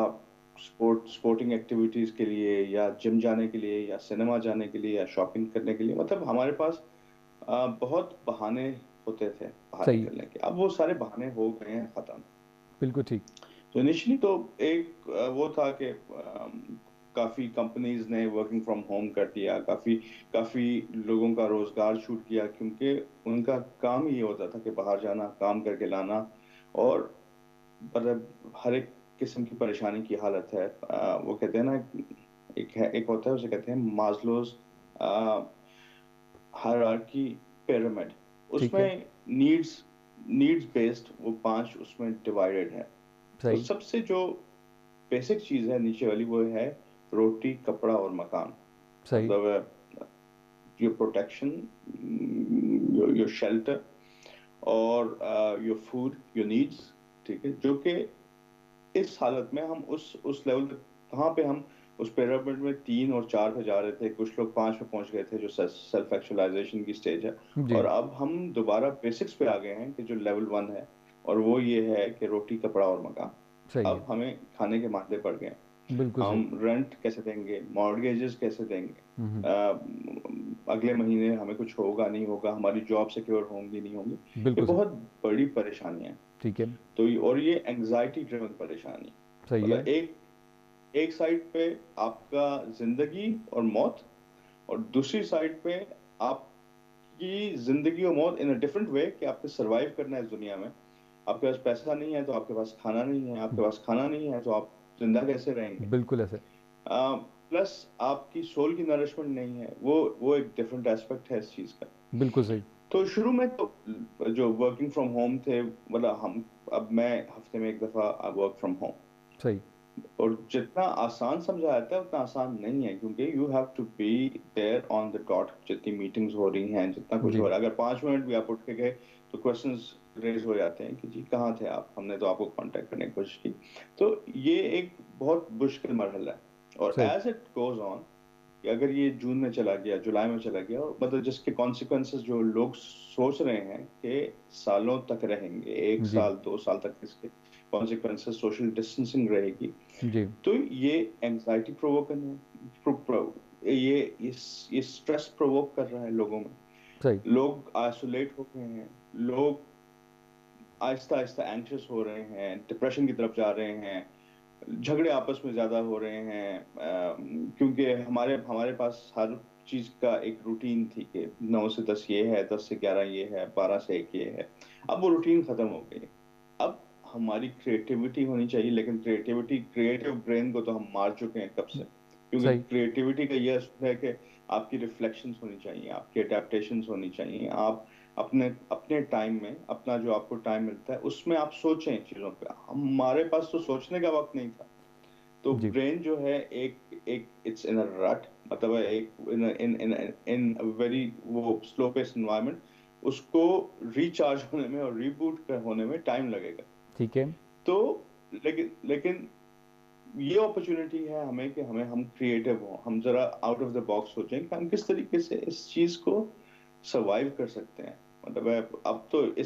سپورٹنگ ایکٹیویٹیز کے لیے، یا جم جانے کے لیے، یا سنیما جانے کے لیے، یا شاپنگ کرنے کے لیے۔ مطلب ہمارے پاس بہت بہانے ہوتے تھے باہر نکلنے کے، اب وہ سارے بہانے ہو گئے ہیں ختم۔ بالکل ٹھیک۔ تو انیشلی تو ایک وہ تھا کہ کافی کمپنیز نے ورکنگ فرام ہوم کر دیا, کافی لوگوں کا روزگار چھوٹ گیا, کیونکہ ان کا کام ہی یہ ہوتا تھا کہ باہر جانا, کام کر کے لانا, اور ہر ایک قسم کی پریشانی کی حالت ہے. وہ کہتے ہیں نا, ایک ہوتا ہے اسے کہتے ہیں مازلوز ہائرارکی پیرامڈ, اس میں نیڈز بیسڈ وہ 5 اس میں ڈیوائیڈڈ ہے. تو سب سے جو بیسک چیز ہے نیچے والی وہ ہے روٹی, کپڑا اور مکان. مطلب یور پروٹیکشن, یور شیلٹر اور یور فوڈ, یور نیڈس, ٹھیک ہے, جو کہ اس حالت میں ہم اس لیول کہاں پہ ہم اس پیرامڈ میں 3 اور 4 پہ جا رہے تھے, کچھ لوگ 5 پہ پہنچ گئے تھے جو سیلف ایکچولائزیشن کی سٹیج ہے, اور اب ہم دوبارہ بیسکس پہ آ گئے ہیں کہ جو لیول 1 ہے, اور وہ یہ ہے کہ روٹی, کپڑا اور مکان. اب ہمیں کھانے کے مادے پڑ گئے ہیں, ہم رینٹ کیسے دیں گے, مارگیجز کیسے دیں گے, اگلے مہینے ہمیں کچھ ہوگا نہیں ہوگا, ہماری جاب سیکیور ہوں گی نہیں ہوں گی, یہ بہت بڑی پریشانی ہے. ٹھیک ہے, تو اور یہ اینگزائٹی ڈریون پریشانی. مطلب ایک سائڈ پہ آپ کا زندگی اور موت, اور دوسری سائڈ پہ آپ کی زندگی اور موت ان اے ڈفرنٹ وے کہ آپ کو سروائیو کرنا ہے اس دنیا میں. آپ کے پاس پیسہ نہیں ہے تو آپ کے پاس کھانا نہیں ہے, آپ کے پاس کھانا نہیں ہے تو آپ زندہ کیسے رہیں گے. بالکل ایسے. پلس آپ کی سول کی نرشمنٹ نہیں ہے, وہ ایک ڈفرنٹ ایسپیکٹ ہے اس چیز کا. بالکل صحیح. تو شروع میں تو جو ورکنگ فرام ہوم تھے, مطلب اب میں ہفتے میں 1 دفعہ ورک فرام ہوم. صحیح. اور جتنا آسان سمجھا جاتا ہے اتنا آسان نہیں ہے, کیونکہ you have to be there on the dot. جتنی میٹنگز ہو رہی ہیں, جتنا کچھ ہو رہا ہے, اگر 5 منٹ بھی آپ اٹھ کے گئے تو کوشچنز ریز ہو جاتے ہیں کہ جی کہاں تھے آپ, ہم نے تو آپ کو کانٹیکٹ کرنے کی کوشش کی. تو یہ ایک بہت مشکل مرحلہ ہے. اور ایز اٹ گوز آن, کہ اگر یہ جون میں چلا گیا, جولائی میں چلا گیا, مطلب جس کے کانسیکوینسز جو لوگ سوچ رہے ہیں کہ سالوں تک رہیں گے, 1 سال 2 سال تک اس کے کانسیکوینسز, سوشل ڈسٹینسنگ رہے گی, تو یہ اینگزائٹی پرووک ہے, یہ اسٹریس پرووک کر رہا ہے لوگوں میں. لوگ آئسولیٹ ہو گئے ہیں, لوگ آہستہ آہستہ اینکشس ہو رہے ہیں, ڈپریشن کی طرف جا رہے ہیں, جھگڑے آپس میں زیادہ ہو رہے ہیں, کیونکہ ہمارے پاس ہر چیز کا ایک روٹین تھی کہ 9 سے 10 یہ ہے, 10 سے 11 یہ ہے, 12 سے 1 یہ ہے. اب وہ روٹین ختم ہو گئی. اب ہماری کریٹیوٹی ہونی چاہیے, لیکن کریٹیو برین کو تو ہم مار چکے ہیں کب سے, کیونکہ کریٹیوٹی کا یہ اصل ہے کہ آپ کی ریفلیکشنز ہونی چاہیے, آپ کی اڈیپٹیشنز ہونی چاہیے, آپ اپنے ٹائم میں, اپنا جو آپ کو ٹائم ملتا ہے اس میں آپ سوچیں چیزوں پہ. ہمارے پاس تو سوچنے کا وقت نہیں تھا. تو برین جو ہے ایک اٹس ان اے رٹ, مطلب ایک ان ویری وہ سلو پیس انوائرمنٹ, اس کو ریچارج ہونے میں اور ریبوٹ ہونے میں ٹائم لگے گا. ٹھیک ہے. تو لیکن یہ اپرچونٹی ہے ہمیں کہ ہم کریٹو ہوں, ہم ذرا آؤٹ آف دا باکس سوچیں کہ ہم کس طریقے سے اس چیز کو سروائیو کر سکتے ہیں. مطلب اب تو یہ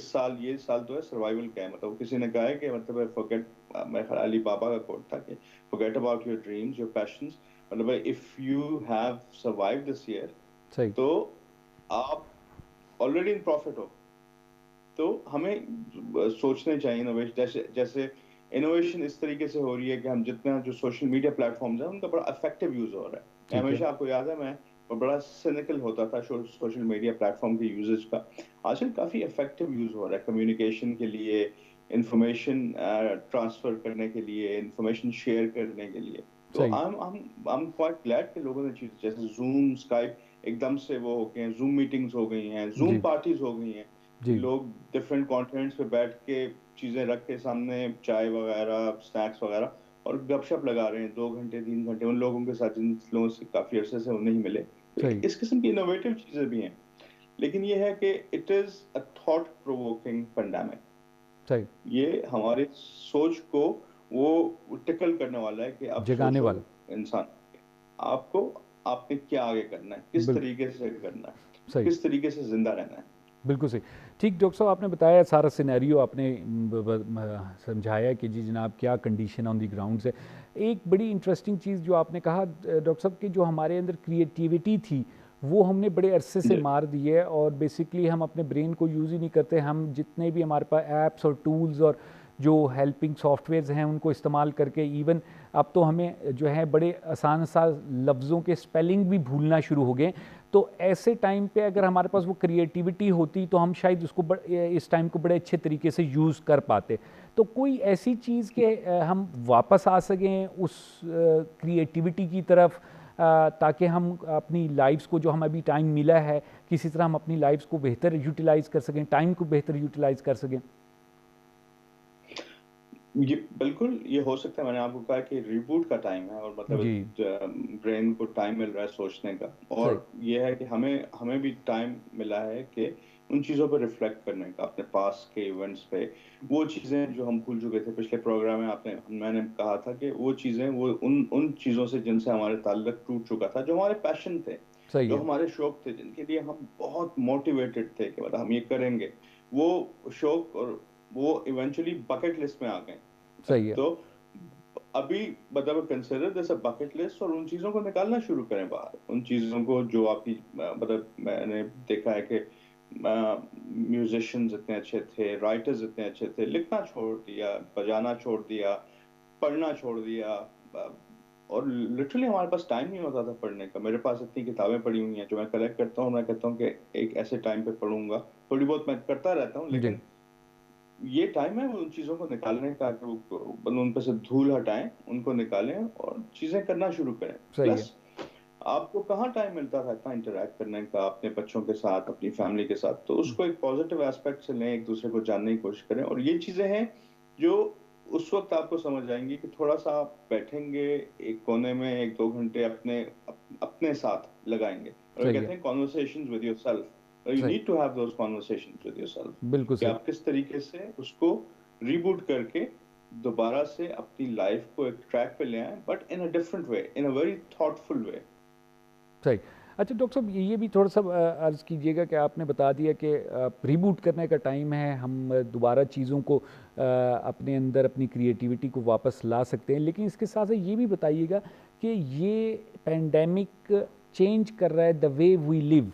سال تو ہے سروائیول کا ہے. مطلب کسی نے کہا ہے کہ مطلب forget, میں علی بابا کا کوٹ تھا کہ forget about your dreams, your passions. مطلب if you have survived this year, تو آپ already in profit ہو. تو ہمیں سوچنے چاہیے جیسے انوویشن اس طریقے سے ہو رہی ہے کہ ہم جتنا جو سوشل میڈیا پلیٹ فارمز ہیں ان کا بڑا افیکٹو یوز ہو رہا ہے. ہمیشہ آپ کو یاد ہے میں بڑا سینیکل ہوتا تھا سوشل میڈیا پلیٹ فارم کے یوزیج کا. آج کل کافی افیکٹو یوز ہو رہا ہے کمیونیکیشن کے لیے, انفارمیشن ٹرانسفر کرنے کے لیے, انفارمیشن شیئر کرنے کے لیے. تو I'm quite glad کہ لوگوں نے چیز جیسے زوم, اسکائپ ایک دم سے وہ ہو گئے ہیں, زوم میٹنگز ہو گئی ہیں, زوم پارٹیز ہو گئی ہیں. لوگ ڈفرینٹ کانٹیننٹس پہ بیٹھ کے چیزیں رکھ کے سامنے, چائے وغیرہ, اسنیکس وغیرہ, اور گپ شپ لگا رہے ہیں 2 گھنٹے 3 گھنٹے ان لوگوں کے ساتھ جن لوگوں سے کافی عرصے سے نہیں ملے. اس قسم کی انوویٹو چیزیں بھی ہیں, لیکن یہ ہے کہ it is a thought provoking pandemic. یہ ہماری سوچ کو وہ ٹکل کرنے والا ہے کہ اب جگانے والا انسان آپ نے کیا آگے کرنا ہے, کس طریقے سے کرنا ہے, کس طریقے سے زندہ رہنا ہے. بالکل صحیح. ٹھیک ڈاکٹر صاحب, آپ نے بتایا سارا سینیریو, آپ نے سمجھایا کہ جی جناب کیا کنڈیشن آن دی گراؤنڈ ہے. ایک بڑی انٹرسٹنگ چیز جو آپ نے کہا ڈاکٹر صاحب کہ جو ہمارے اندر کریٹیوٹی تھی وہ ہم نے بڑے عرصے سے مار دی ہے, اور بیسکلی ہم اپنے برین کو یوز ہی نہیں کرتے. ہم جتنے بھی ہمارے پاس ایپس اور ٹولز اور جو ہیلپنگ سافٹ ویئرز ہیں ان کو استعمال کر کے ایون اب تو ہمیں جو ہے بڑے آسان لفظوں کے اسپیلنگ بھی بھولنا شروع ہو گئے. تو ایسے ٹائم پہ اگر ہمارے پاس وہ کریٹیوٹی ہوتی تو ہم شاید اس کو اس ٹائم کو بڑے اچھے طریقے سے یوز کر پاتے. تو کوئی ایسی چیز کہ ہم واپس آ سکیں اس کریٹیوٹی کی طرف تاکہ ہم اپنی لائفز کو جو ہم ابھی ٹائم ملا ہے کسی طرح ہم اپنی لائفز کو بہتر یوٹیلائز کر سکیں, ٹائم کو بہتر یوٹیلائز کر سکیں. یہ بالکل یہ ہو سکتا ہے. میں نے آپ کو کہا کہ ریبوٹ کا ٹائم ہے اور مطلب برین کو ٹائم مل رہا ہے سوچنے کا, اور یہ ہے کہ ہمیں بھی ٹائم ملا ہے کہ ان چیزوں پہ ریفلیکٹ کرنے کا, اپنے پاس کے ایونٹس پہ, وہ چیزیں جو ہم بھول چکے تھے. پچھلے پروگرام میں میں نے کہا تھا کہ وہ چیزیں وہ ان چیزوں سے جن سے ہمارے تعلق ٹوٹ چکا تھا, جو ہمارے پیشن تھے, جو ہمارے شوق تھے, جن کے لیے ہم بہت موٹیویٹڈ تھے کہ مطلب ہم یہ کریں گے, وہ شوق اور وہ ایونچولی بکٹ لسٹ میں آ گئے. صحیح ہے. تو ابھی مطلب consider this a bucket list اور ان چیزوں کو نکالنا شروع کریں باہر. ان چیزوں کو جو آپ کی مطلب میں نے دیکھا ہے کہ میوزیشینز اتنے اچھے تھے, رائٹرز اتنے اچھے تھے, لکھنا چھوڑ دیا, بجانا چھوڑ دیا, پڑھنا چھوڑ دیا, اور لٹرلی ہمارے پاس ٹائم نہیں ہوتا تھا پڑھنے کا. میرے پاس اتنی کتابیں پڑھی ہوئی ہیں جو میں کلیکٹ کرتا ہوں, میں کہتا ہوں کہ ایک ایسے ٹائم پہ پڑھوں گا. تھوڑی بہت میں کرتا رہتا ہوں, لیکن یہ ٹائم ہے ان چیزوں کو نکالنے کا کہ ان پہ سے دھول ہٹائیں, ان کو نکالیں اور چیزیں کرنا شروع کریں. پلس آپ کو کہاں ٹائم ملتا تھا اتنا انٹریکٹ کرنے کا اپنے بچوں کے ساتھ, اپنی فیملی کے ساتھ, تو اس کو ایک پازیٹیو ایسپیکٹ سے لیں, ایک دوسرے کو جاننے کی کوشش کریں. اور یہ چیزیں ہیں جو اس وقت آپ کو سمجھ آئیں گی کہ تھوڑا سا آپ بیٹھیں گے ایک کونے میں 1-2 گھنٹے اپنے ساتھ لگائیں گے. اور کہتے ہیں conversations with yourself. You need to have those conversations with yourself. بالکل کہ آپ کس طریقے سے اس کو ریبوٹ کر کے دوبارہ سے اپنی لائف کو ایک ٹریک پہ لے آئیں, but in a different way, in a very thoughtful way. صحیح. اچھا ڈاکٹر صاحب یہ بھی تھوڑا سا عرض کیجیے گا کہ آپ نے بتا دیا کہ ریبوٹ کرنے کا ٹائم ہے, ہم دوبارہ چیزوں کو اپنے اندر اپنی کریٹیوٹی کو واپس لا سکتے ہیں, لیکن اس کے ساتھ یہ بھی بتائیے گا کہ یہ پینڈیمک چینج کر رہا ہے دا وے وی لیو.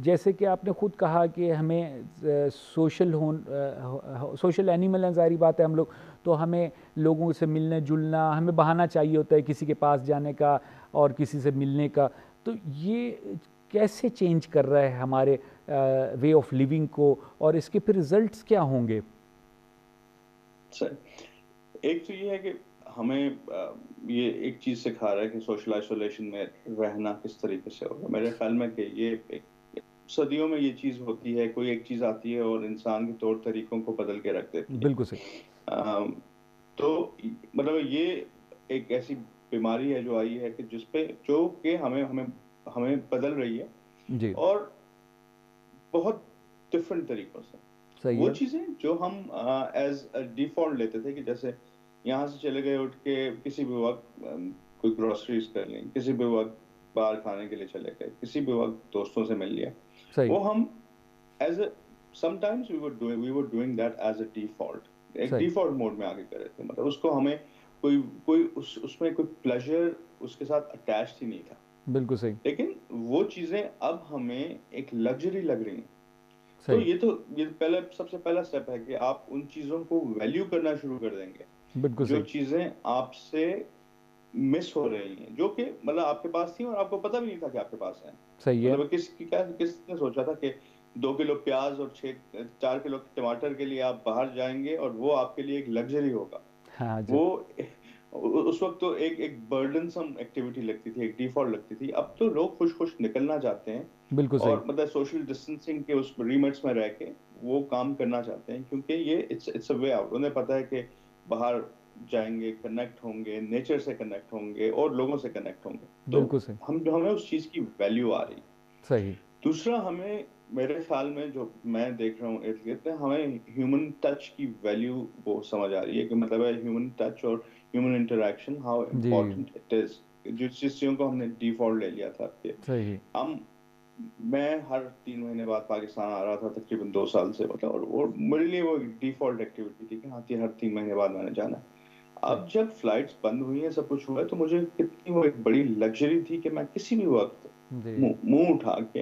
جیسے کہ آپ نے خود کہا کہ ہمیں سوشل اینیمل ہیں, ظاہری بات ہے ہم لوگ, تو ہمیں لوگوں سے ملنے جلنا, ہمیں بہانہ چاہیے ہوتا ہے کسی کے پاس جانے کا اور کسی سے ملنے کا. تو یہ کیسے چینج کر رہا ہے ہمارے وے آف لیونگ کو, اور اس کے پھر ریزلٹس کیا ہوں گے؟ ایک تو یہ ہے کہ ہمیں یہ ایک چیز سکھا رہا ہے کہ سوشل آئسولیشن میں رہنا کس طریقے سے ہوگا. میرے خیال میں کہ یہ صدیوں میں یہ چیز ہوتی ہے, کوئی ایک چیز آتی ہے اور انسان کے طور طریقوں کو بدل کے رکھ دیتی ہے. بالکل صحیح. تو مطلب یہ ایک ایسی بیماری ہے جو آئی ہے کہ جس پہ جو کہ ہمیں بدل رہی ہے, اور بہت ڈفرینٹ طریقوں سے. وہ چیزیں جو ہم ایز ڈیفالٹ لیتے تھے کہ جیسے یہاں سے چلے گئے اٹھ کے کسی بھی وقت کوئی گروسریز کر لیں, کسی بھی وقت باہر کھانے کے لیے چلے گئے, کسی بھی وقت دوستوں سے مل لیا, وہ ہم as a sometimes we were doing that as a default, ایک ڈیفالٹ موڈ میں آگے کر رہے تھے. مطلب اس کو ہمیں کوئی اس میں کوئی پلیزر اس کے ساتھ اٹیچڈ ہی نہیں تھا. بالکل صحیح. لیکن وہ چیزیں اب ہمیں ایک لگژری لگ رہی ہیں. تو یہ سب سے پہلا اسٹیپ ہے کہ آپ ان چیزوں کو ویلیو کرنا شروع کر دیں گے جو چیزیں آپ سے مس ہو رہی ہیں, جو کہ مطلب آپ کے پاس تھی اور آپ کو پتہ بھی نہیں تھا کہ آپ کے پاس ہیں. صحیح ہے. مطلب کس نے سوچا تھا کہ 2 کلو پیاز اور 4 کلو ٹماٹر کے لیے آپ باہر جائیں گے اور وہ آپ کے لیے ایک لگژری ہوگا. وہ اس وقت تو ایک برڈنسم ایکٹیویٹی لگتی تھی, ایک ڈیفالٹ لگتی تھی. اب تو لوگ خوش نکلنا چاہتے ہیں, بالکل صحیح, اور مطلب سوشل ڈسٹینسنگ کے اس ریمٹس میں رہ کے وہ کام کرنا چاہتے ہیں, کیونکہ یہ اٹس اے وے آؤٹ. انہیں پتہ ہے کہ باہر جائیں گے, کنیکٹ ہوں گے, نیچر سے کنیکٹ ہوں گے اور لوگوں سے کنیکٹ ہوں گے. بالکل صحیح. ہمیں اس چیز کی ویلیو آ رہی. صحیح. دوسرا ہمیں میرے خیال میں جو میں دیکھ رہا ہوں ارد گرد میں, ہمیں ہیومن ٹچ کی ویلیو وہ سمجھ آ رہی ہے کہ مطلب ہے ہیومن ٹچ اور human interaction how important it is. جس چیزوں کو ہم نے ڈیفالٹ لے لیا تھا کہ میں ہر 3 مہینے بعد پاکستان آ رہا تھا تقریباً 2 سال سے, مطلب اور میرے لیے وہ ڈیفالٹ ایکٹیویٹی تھی کہ ہر 3 مہینے بعد میں نے جانا. اب جب فلائٹس بند ہوئی ہیں, سب کچھ ہوا ہے, تو مجھے کتنی وہ ایک بڑی لگژری تھی کہ میں کسی بھی وقت منہ اٹھا کے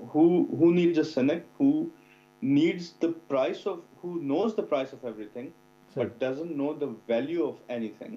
who needs a cynic who needs the price of, who knows the price of everything but doesn't know the value of anything.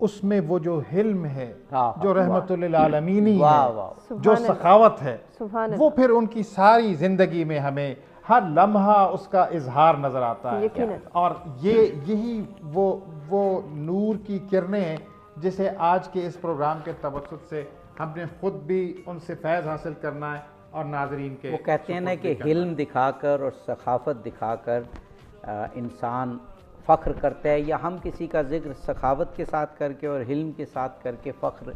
اس میں وہ جو حلم ہے، جو رحمت للعالمینی ہے، جو سخاوت ہے، وہ پھر ان کی ساری زندگی میں ہمیں ہر لمحہ اس کا اظہار نظر آتا ہے. اور یہی وہ نور کی کرنیں ہیں جسے آج کے اس پروگرام کے توسط سے ہم نے خود بھی ان سے فیض حاصل کرنا ہے اور ناظرین کے. وہ کہتے ہیں نا کہ حلم دکھا کر اور سخاوت دکھا کر انسان فخر کرتا ہے، یا ہم کسی کا ذکر سخاوت کے ساتھ کر کے اور حلم کے ساتھ کر کے فخر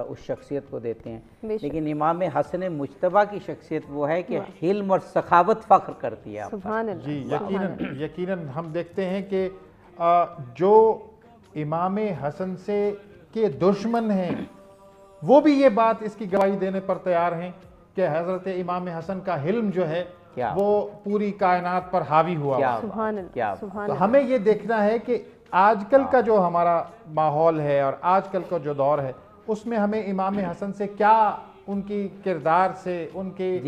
اس شخصیت کو دیتے ہیں. لیکن امام حسن مجتبیٰ کی شخصیت وہ ہے کہ حلم اور سخاوت فخر کرتی ہے. جی یقیناً ہم دیکھتے ہیں کہ جو امام حسن سے کے دشمن ہیں وہ بھی یہ بات اس کی گواہی دینے پر تیار ہیں کہ حضرت امام حسن کا حلم جو ہے وہ پوری کائنات پر حاوی ہوا. تو ہمیں یہ دیکھنا ہے کہ آج کل کا جو ہمارا ماحول ہے اور آج کل کا جو دور ہے اس میں ہمیں امام حسن سے کیا، ان کی کردار سے، ان کے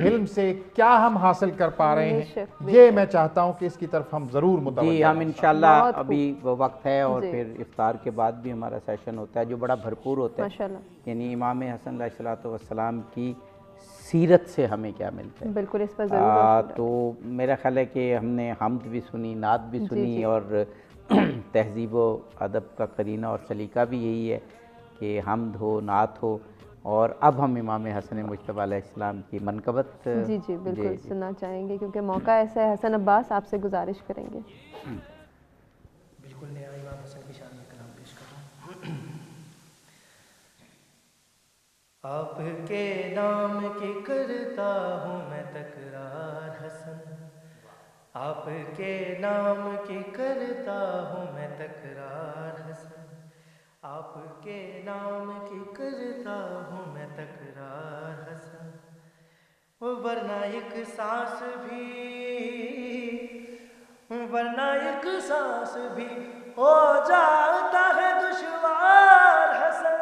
حلم سے کیا ہم حاصل کر پا رہے ہیں، یہ میں چاہتا ہوں کہ اس کی طرف ہم ضرور متوجہ. جی ہم انشاءاللہ ابھی وہ وقت ہے اور پھر افطار کے بعد بھی ہمارا سیشن ہوتا ہے جو بڑا بھرپور ہوتا ہے. یعنی امام حسن علیہ السلام کی سیرت سے ہمیں کیا ملتا ہے. بالکل اس پر ضرور. تو میرا خیال ہے کہ ہم نے حمد بھی سنی، نعت بھی سنی، اور تہذیب و ادب کا قرینہ اور سلیقہ بھی یہی ہے کہ حمد ہو، نعت ہو. اور اب ہم امام حسن مجتبیٰ علیہ السلام کی منقبت جی بالکل سننا چاہیں گے، کیونکہ موقع ایسا ہے. حسن عباس آپ سے گزارش کریں گے. بالکل نیا امام حسن کی شان میں کلام پیش کر رہا ہوں. آپ کے نام کی کرتا ہوں میں تکرار حسن، آپ کے نام کی کرتا ہوں میں تکرار حسن، آپ کے نام کی کرتا ہوں میں تکرار حسن، ورنہ ایک سانس بھی ہو جاتا ہے دشوار حسن.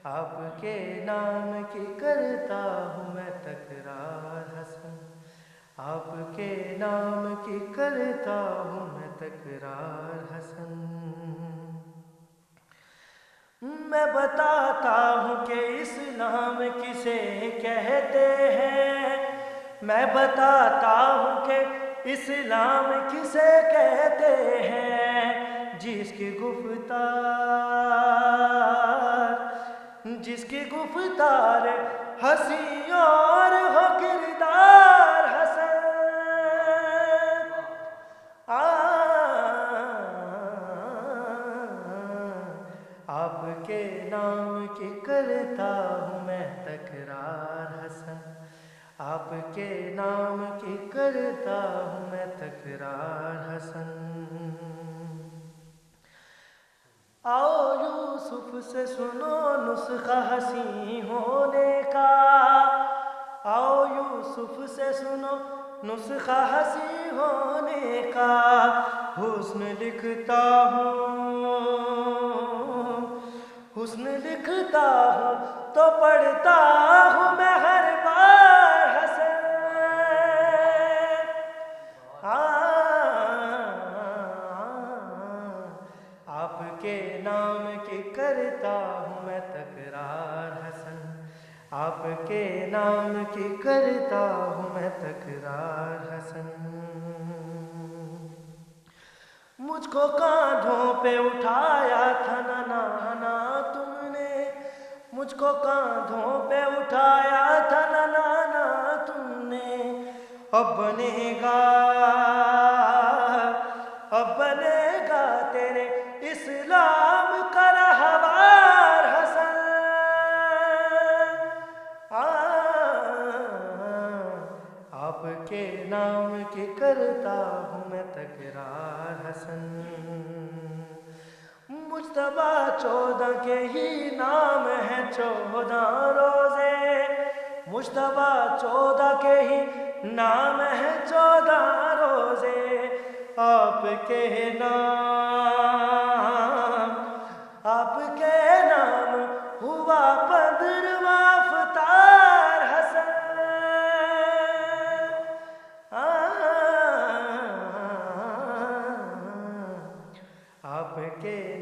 آپ کے نام کی کرتا ہوں میں تکرار حسن، آپ کے نام کی کرتا ہوں میں تکرار حسن. میں بتاتا ہوں کہ اسلام کسے کہتے ہیں، میں بتاتا ہوں کہ اسلام کسے کہتے ہیں، جس کی گفتار ہنسی اور ہو کردار حسن. آپ کے نام کی کرتا ہوں میں تکرار حسن، آپ کے نام کی کرتا ہوں میں تکرار حسن. آؤ یوسف سے سنو نسخہ حسین ہونے کا، آؤ یوسف سے سنو نسخہ حسین ہونے کا. حسن لکھتا ہوں تو پڑھتا ہوں میں ہر بار حسن. آپ کے نام کی کرتا ہوں میں تکرار حسن، آپ کے نام کی کرتا ہوں میں تکرار حسن. مجھ کو کاندھوں پہ اٹھایا تھا نانا تم نے، مجھ کو کاندھوں پہ اٹھایا تھا نانا تم نے. اب بنے گا تیرے اسلام کا رہوار حسن. آپ کے نام کی کرتا ہوں میں تکرار حسن. مجتبیٰ 14 کے ہی نام ہیں 14 روزے، مجتبیٰ 14 کے ہی نام ہیں 14 روزے. آپ کے نام ہوا 15واں افطار حسن.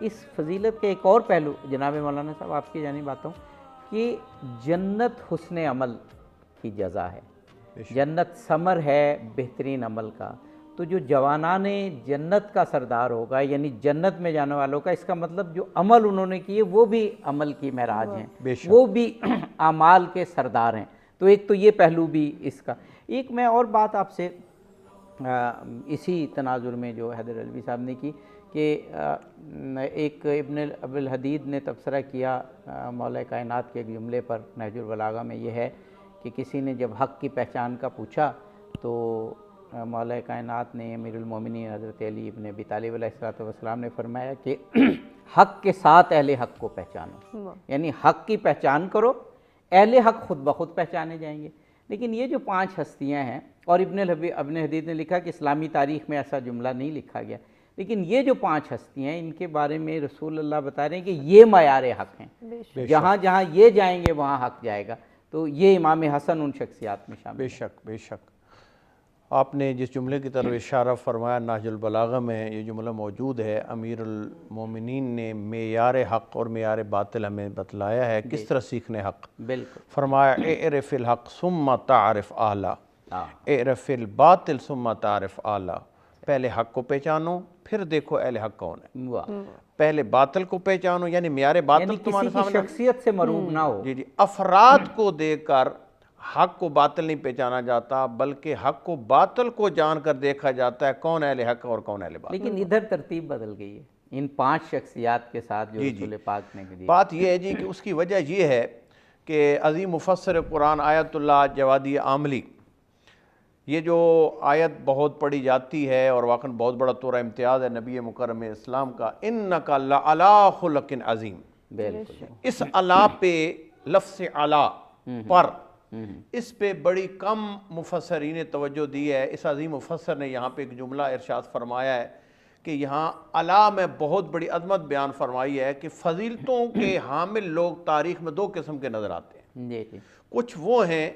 اس فضیلت کے ایک اور پہلو جناب مولانا صاحب آپ کی جانب آتا ہوں کہ جنت حسن عمل کی جزا ہے، جنت ثمر ہے بہترین عمل کا. تو جو جوانان جنت کا سردار ہوگا یعنی جنت میں جانے والوں کا، اس کا مطلب جو عمل انہوں نے کیے وہ بھی عمل کی معراج ہیں، وہ بھی اعمال کے سردار ہیں. تو ایک تو یہ پہلو بھی اس کا. ایک میں اور بات آپ سے اسی تناظر میں جو حیدر علوی صاحب نے کی کہ ایک ابن ابی الحدید نے تبصرہ کیا مولا کائنات کے ایک جملے پر نہج البلاغہ میں، یہ ہے کہ کسی نے جب حق کی پہچان کا پوچھا تو مولا کائنات نے امیر المومنین حضرت علی ابن ابی طالب علیہ السلام نے فرمایا کہ حق کے ساتھ اہل حق کو پہچانو، یعنی حق کی پہچان کرو، اہل حق خود بخود پہچانے جائیں گے. لیکن یہ جو 5 ہستیاں ہیں، اور ابن حدید نے لکھا کہ اسلامی تاریخ میں ایسا جملہ نہیں لکھا گیا، لیکن یہ جو 5 ہستیاں ہیں ان کے بارے میں رسول اللہ بتا رہے ہیں کہ یہ معیار حق ہیں، جہاں جہاں یہ جائیں گے وہاں حق جائے گا. تو یہ امام حسن ان شخصیات میں شامل. بے شک بے شک. آپ نے جس جملے کی طرف اشارہ فرمایا نہج البلاغہ میں یہ جملہ موجود ہے. امیر المومنین نے معیار حق اور معیار باطل ہمیں بتلایا ہے کس طرح سیکھنے حق. بالکل. فرمایا اعرف الحق ثم تعرف اعلیٰ، اعرف الباطل ثم تعرف اعلیٰ. پہلے حق کو پہچانو پھر دیکھو اہل حق کون ہے. پہلے باطل کو پہچانو یعنی معیار باطل تمہارے سامنے، شخصیت سے مروب نہ ہو. جی افراد کو دیکھ کر حق کو باطل نہیں پہچانا جاتا، بلکہ حق کو باطل کو جان کر دیکھا جاتا ہے کون اہل حق اور کون اہل باطل. لیکن ادھر ترتیب بدل گئی ہے ان 5 شخصیات کے ساتھ جو رسول پاک نے دی. بات یہ ہے جی کہ اس کی وجہ یہ ہے کہ عظیم مفسر قرآن آیت اللہ جوادی عاملی، یہ جو آیت بہت پڑھی جاتی ہے اور واقعاً بہت بڑا طورہ امتیاز ہے نبی مکرم اسلام کا، اِنَّكَ لَعَلَىٰ خُلُقٍ عَظِيمٍ. اس علا پہ لفظ علا پر اس پہ بڑی کم مفسرین نے توجہ دی ہے. اس عظیم مفسر نے یہاں پہ ایک جملہ ارشاد فرمایا ہے کہ یہاں علا میں بہت بڑی عظمت بیان فرمائی ہے کہ فضیلتوں کے حامل لوگ تاریخ میں 2 قسم کے نظر آتے ہیں. کچھ وہ ہیں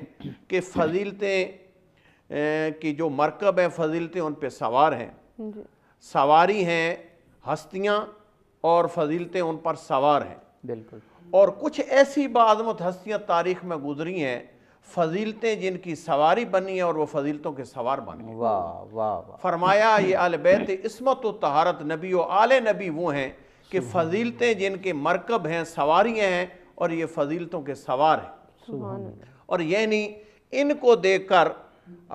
کہ فضیلتیں کی جو مرکب ہیں فضیلتیں ان پہ سوار ہیں، سواری ہیں ہستیاں اور فضیلتیں ان پر سوار ہیں. بالکل. اور کچھ ایسی باعظمت ہستیاں تاریخ میں گزری ہیں فضیلتیں جن کی سواری بنی ہیں اور وہ فضیلتوں کے سوار بن گئے. واہ واہ. فرمایا یہ اہل بیت عصمت و طہارت نبی و آل نبی وہ ہیں کہ فضیلتیں جن کے مرکب ہیں سواریاں ہیں اور یہ فضیلتوں کے سوار ہیں. اور یعنی ان کو دیکھ کر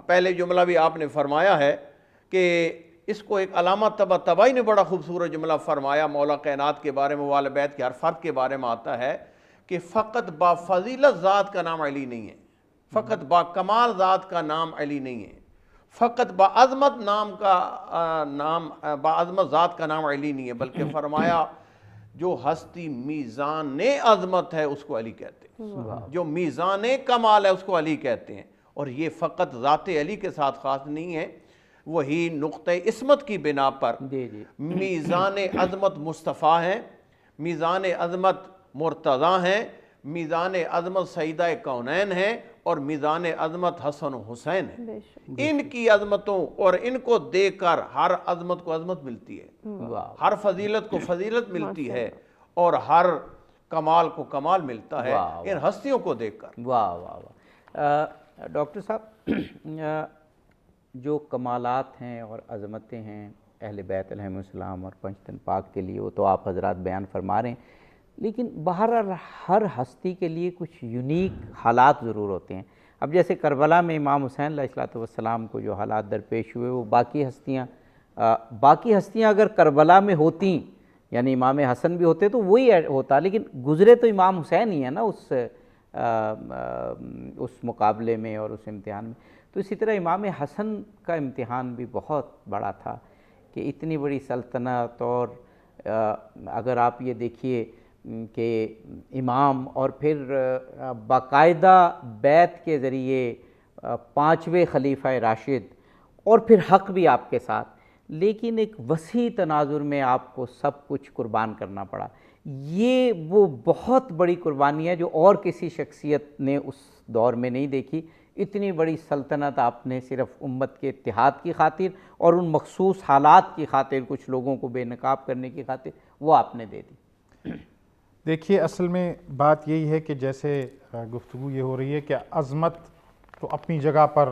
پہلے جملہ بھی آپ نے فرمایا ہے کہ اس کو ایک علامہ طباطبائی نے بڑا خوبصورت جملہ فرمایا مولا کائنات کے بارے میں، اہل بیت کے ہر فرد کے بارے میں آتا ہے کہ فقط با فضیلت ذات کا نام علی نہیں ہے، فقط با کمال ذات کا نام علی نہیں ہے، فقط با عظمت با عظمت ذات کا نام علی نہیں ہے، بلکہ فرمایا جو ہستی میزان عظمت ہے اس کو علی کہتے ہیں، جو میزان کمال ہے اس کو علی کہتے ہیں. اور یہ فقط ذات علی کے ساتھ خاص نہیں ہے، وہی نقطہ عصمت کی بنا پر میزان عظمت مصطفیٰ ہیں، میزان عظمت مرتضیٰ ہیں، میزان عظمت سیدہ کونین ہیں اور میزان عظمت حسن و حسین ہیں. ان کی عظمتوں اور ان کو دیکھ کر ہر عظمت کو عظمت ملتی ہے، ہر فضیلت کو فضیلت ملتی ہے اور ہر کمال کو کمال ملتا ہے ان ہستیوں کو دیکھ کر. واہ واہ واہ. ڈاکٹر صاحب جو کمالات ہیں اور عظمتیں ہیں اہل بیت علیہم السلام اور پنجتن پاک کے لیے وہ تو آپ حضرات بیان فرما رہے ہیں، لیکن بہرحال ہر ہستی کے لیے کچھ یونیک حالات ضرور ہوتے ہیں. اب جیسے کربلا میں امام حسین علیہ السلام کو جو حالات درپیش ہوئے وہ باقی ہستیاں اگر کربلا میں ہوتیں یعنی امام حسن بھی ہوتے تو وہی ہوتا، لیکن گزرے تو امام حسین ہی ہے نا اس مقابلے میں اور اس امتحان میں. تو اسی طرح امام حسن کا امتحان بھی بہت بڑا تھا کہ اتنی بڑی سلطنت، اور اگر آپ یہ دیکھیے کہ امام اور پھر باقاعدہ بیت کے ذریعے 5ویں خلیفہ راشد اور پھر حق بھی آپ کے ساتھ، لیکن ایک وسیع تناظر میں آپ کو سب کچھ قربان کرنا پڑا. یہ وہ بہت بڑی قربانی ہے جو اور کسی شخصیت نے اس دور میں نہیں دیکھی. اتنی بڑی سلطنت آپ نے صرف امت کے اتحاد کی خاطر اور ان مخصوص حالات کی خاطر، کچھ لوگوں کو بے نقاب کرنے کی خاطر، وہ آپ نے دے دی. دیکھیے اصل میں بات یہی ہے کہ جیسے گفتگو یہ ہو رہی ہے کہ عظمت تو اپنی جگہ پر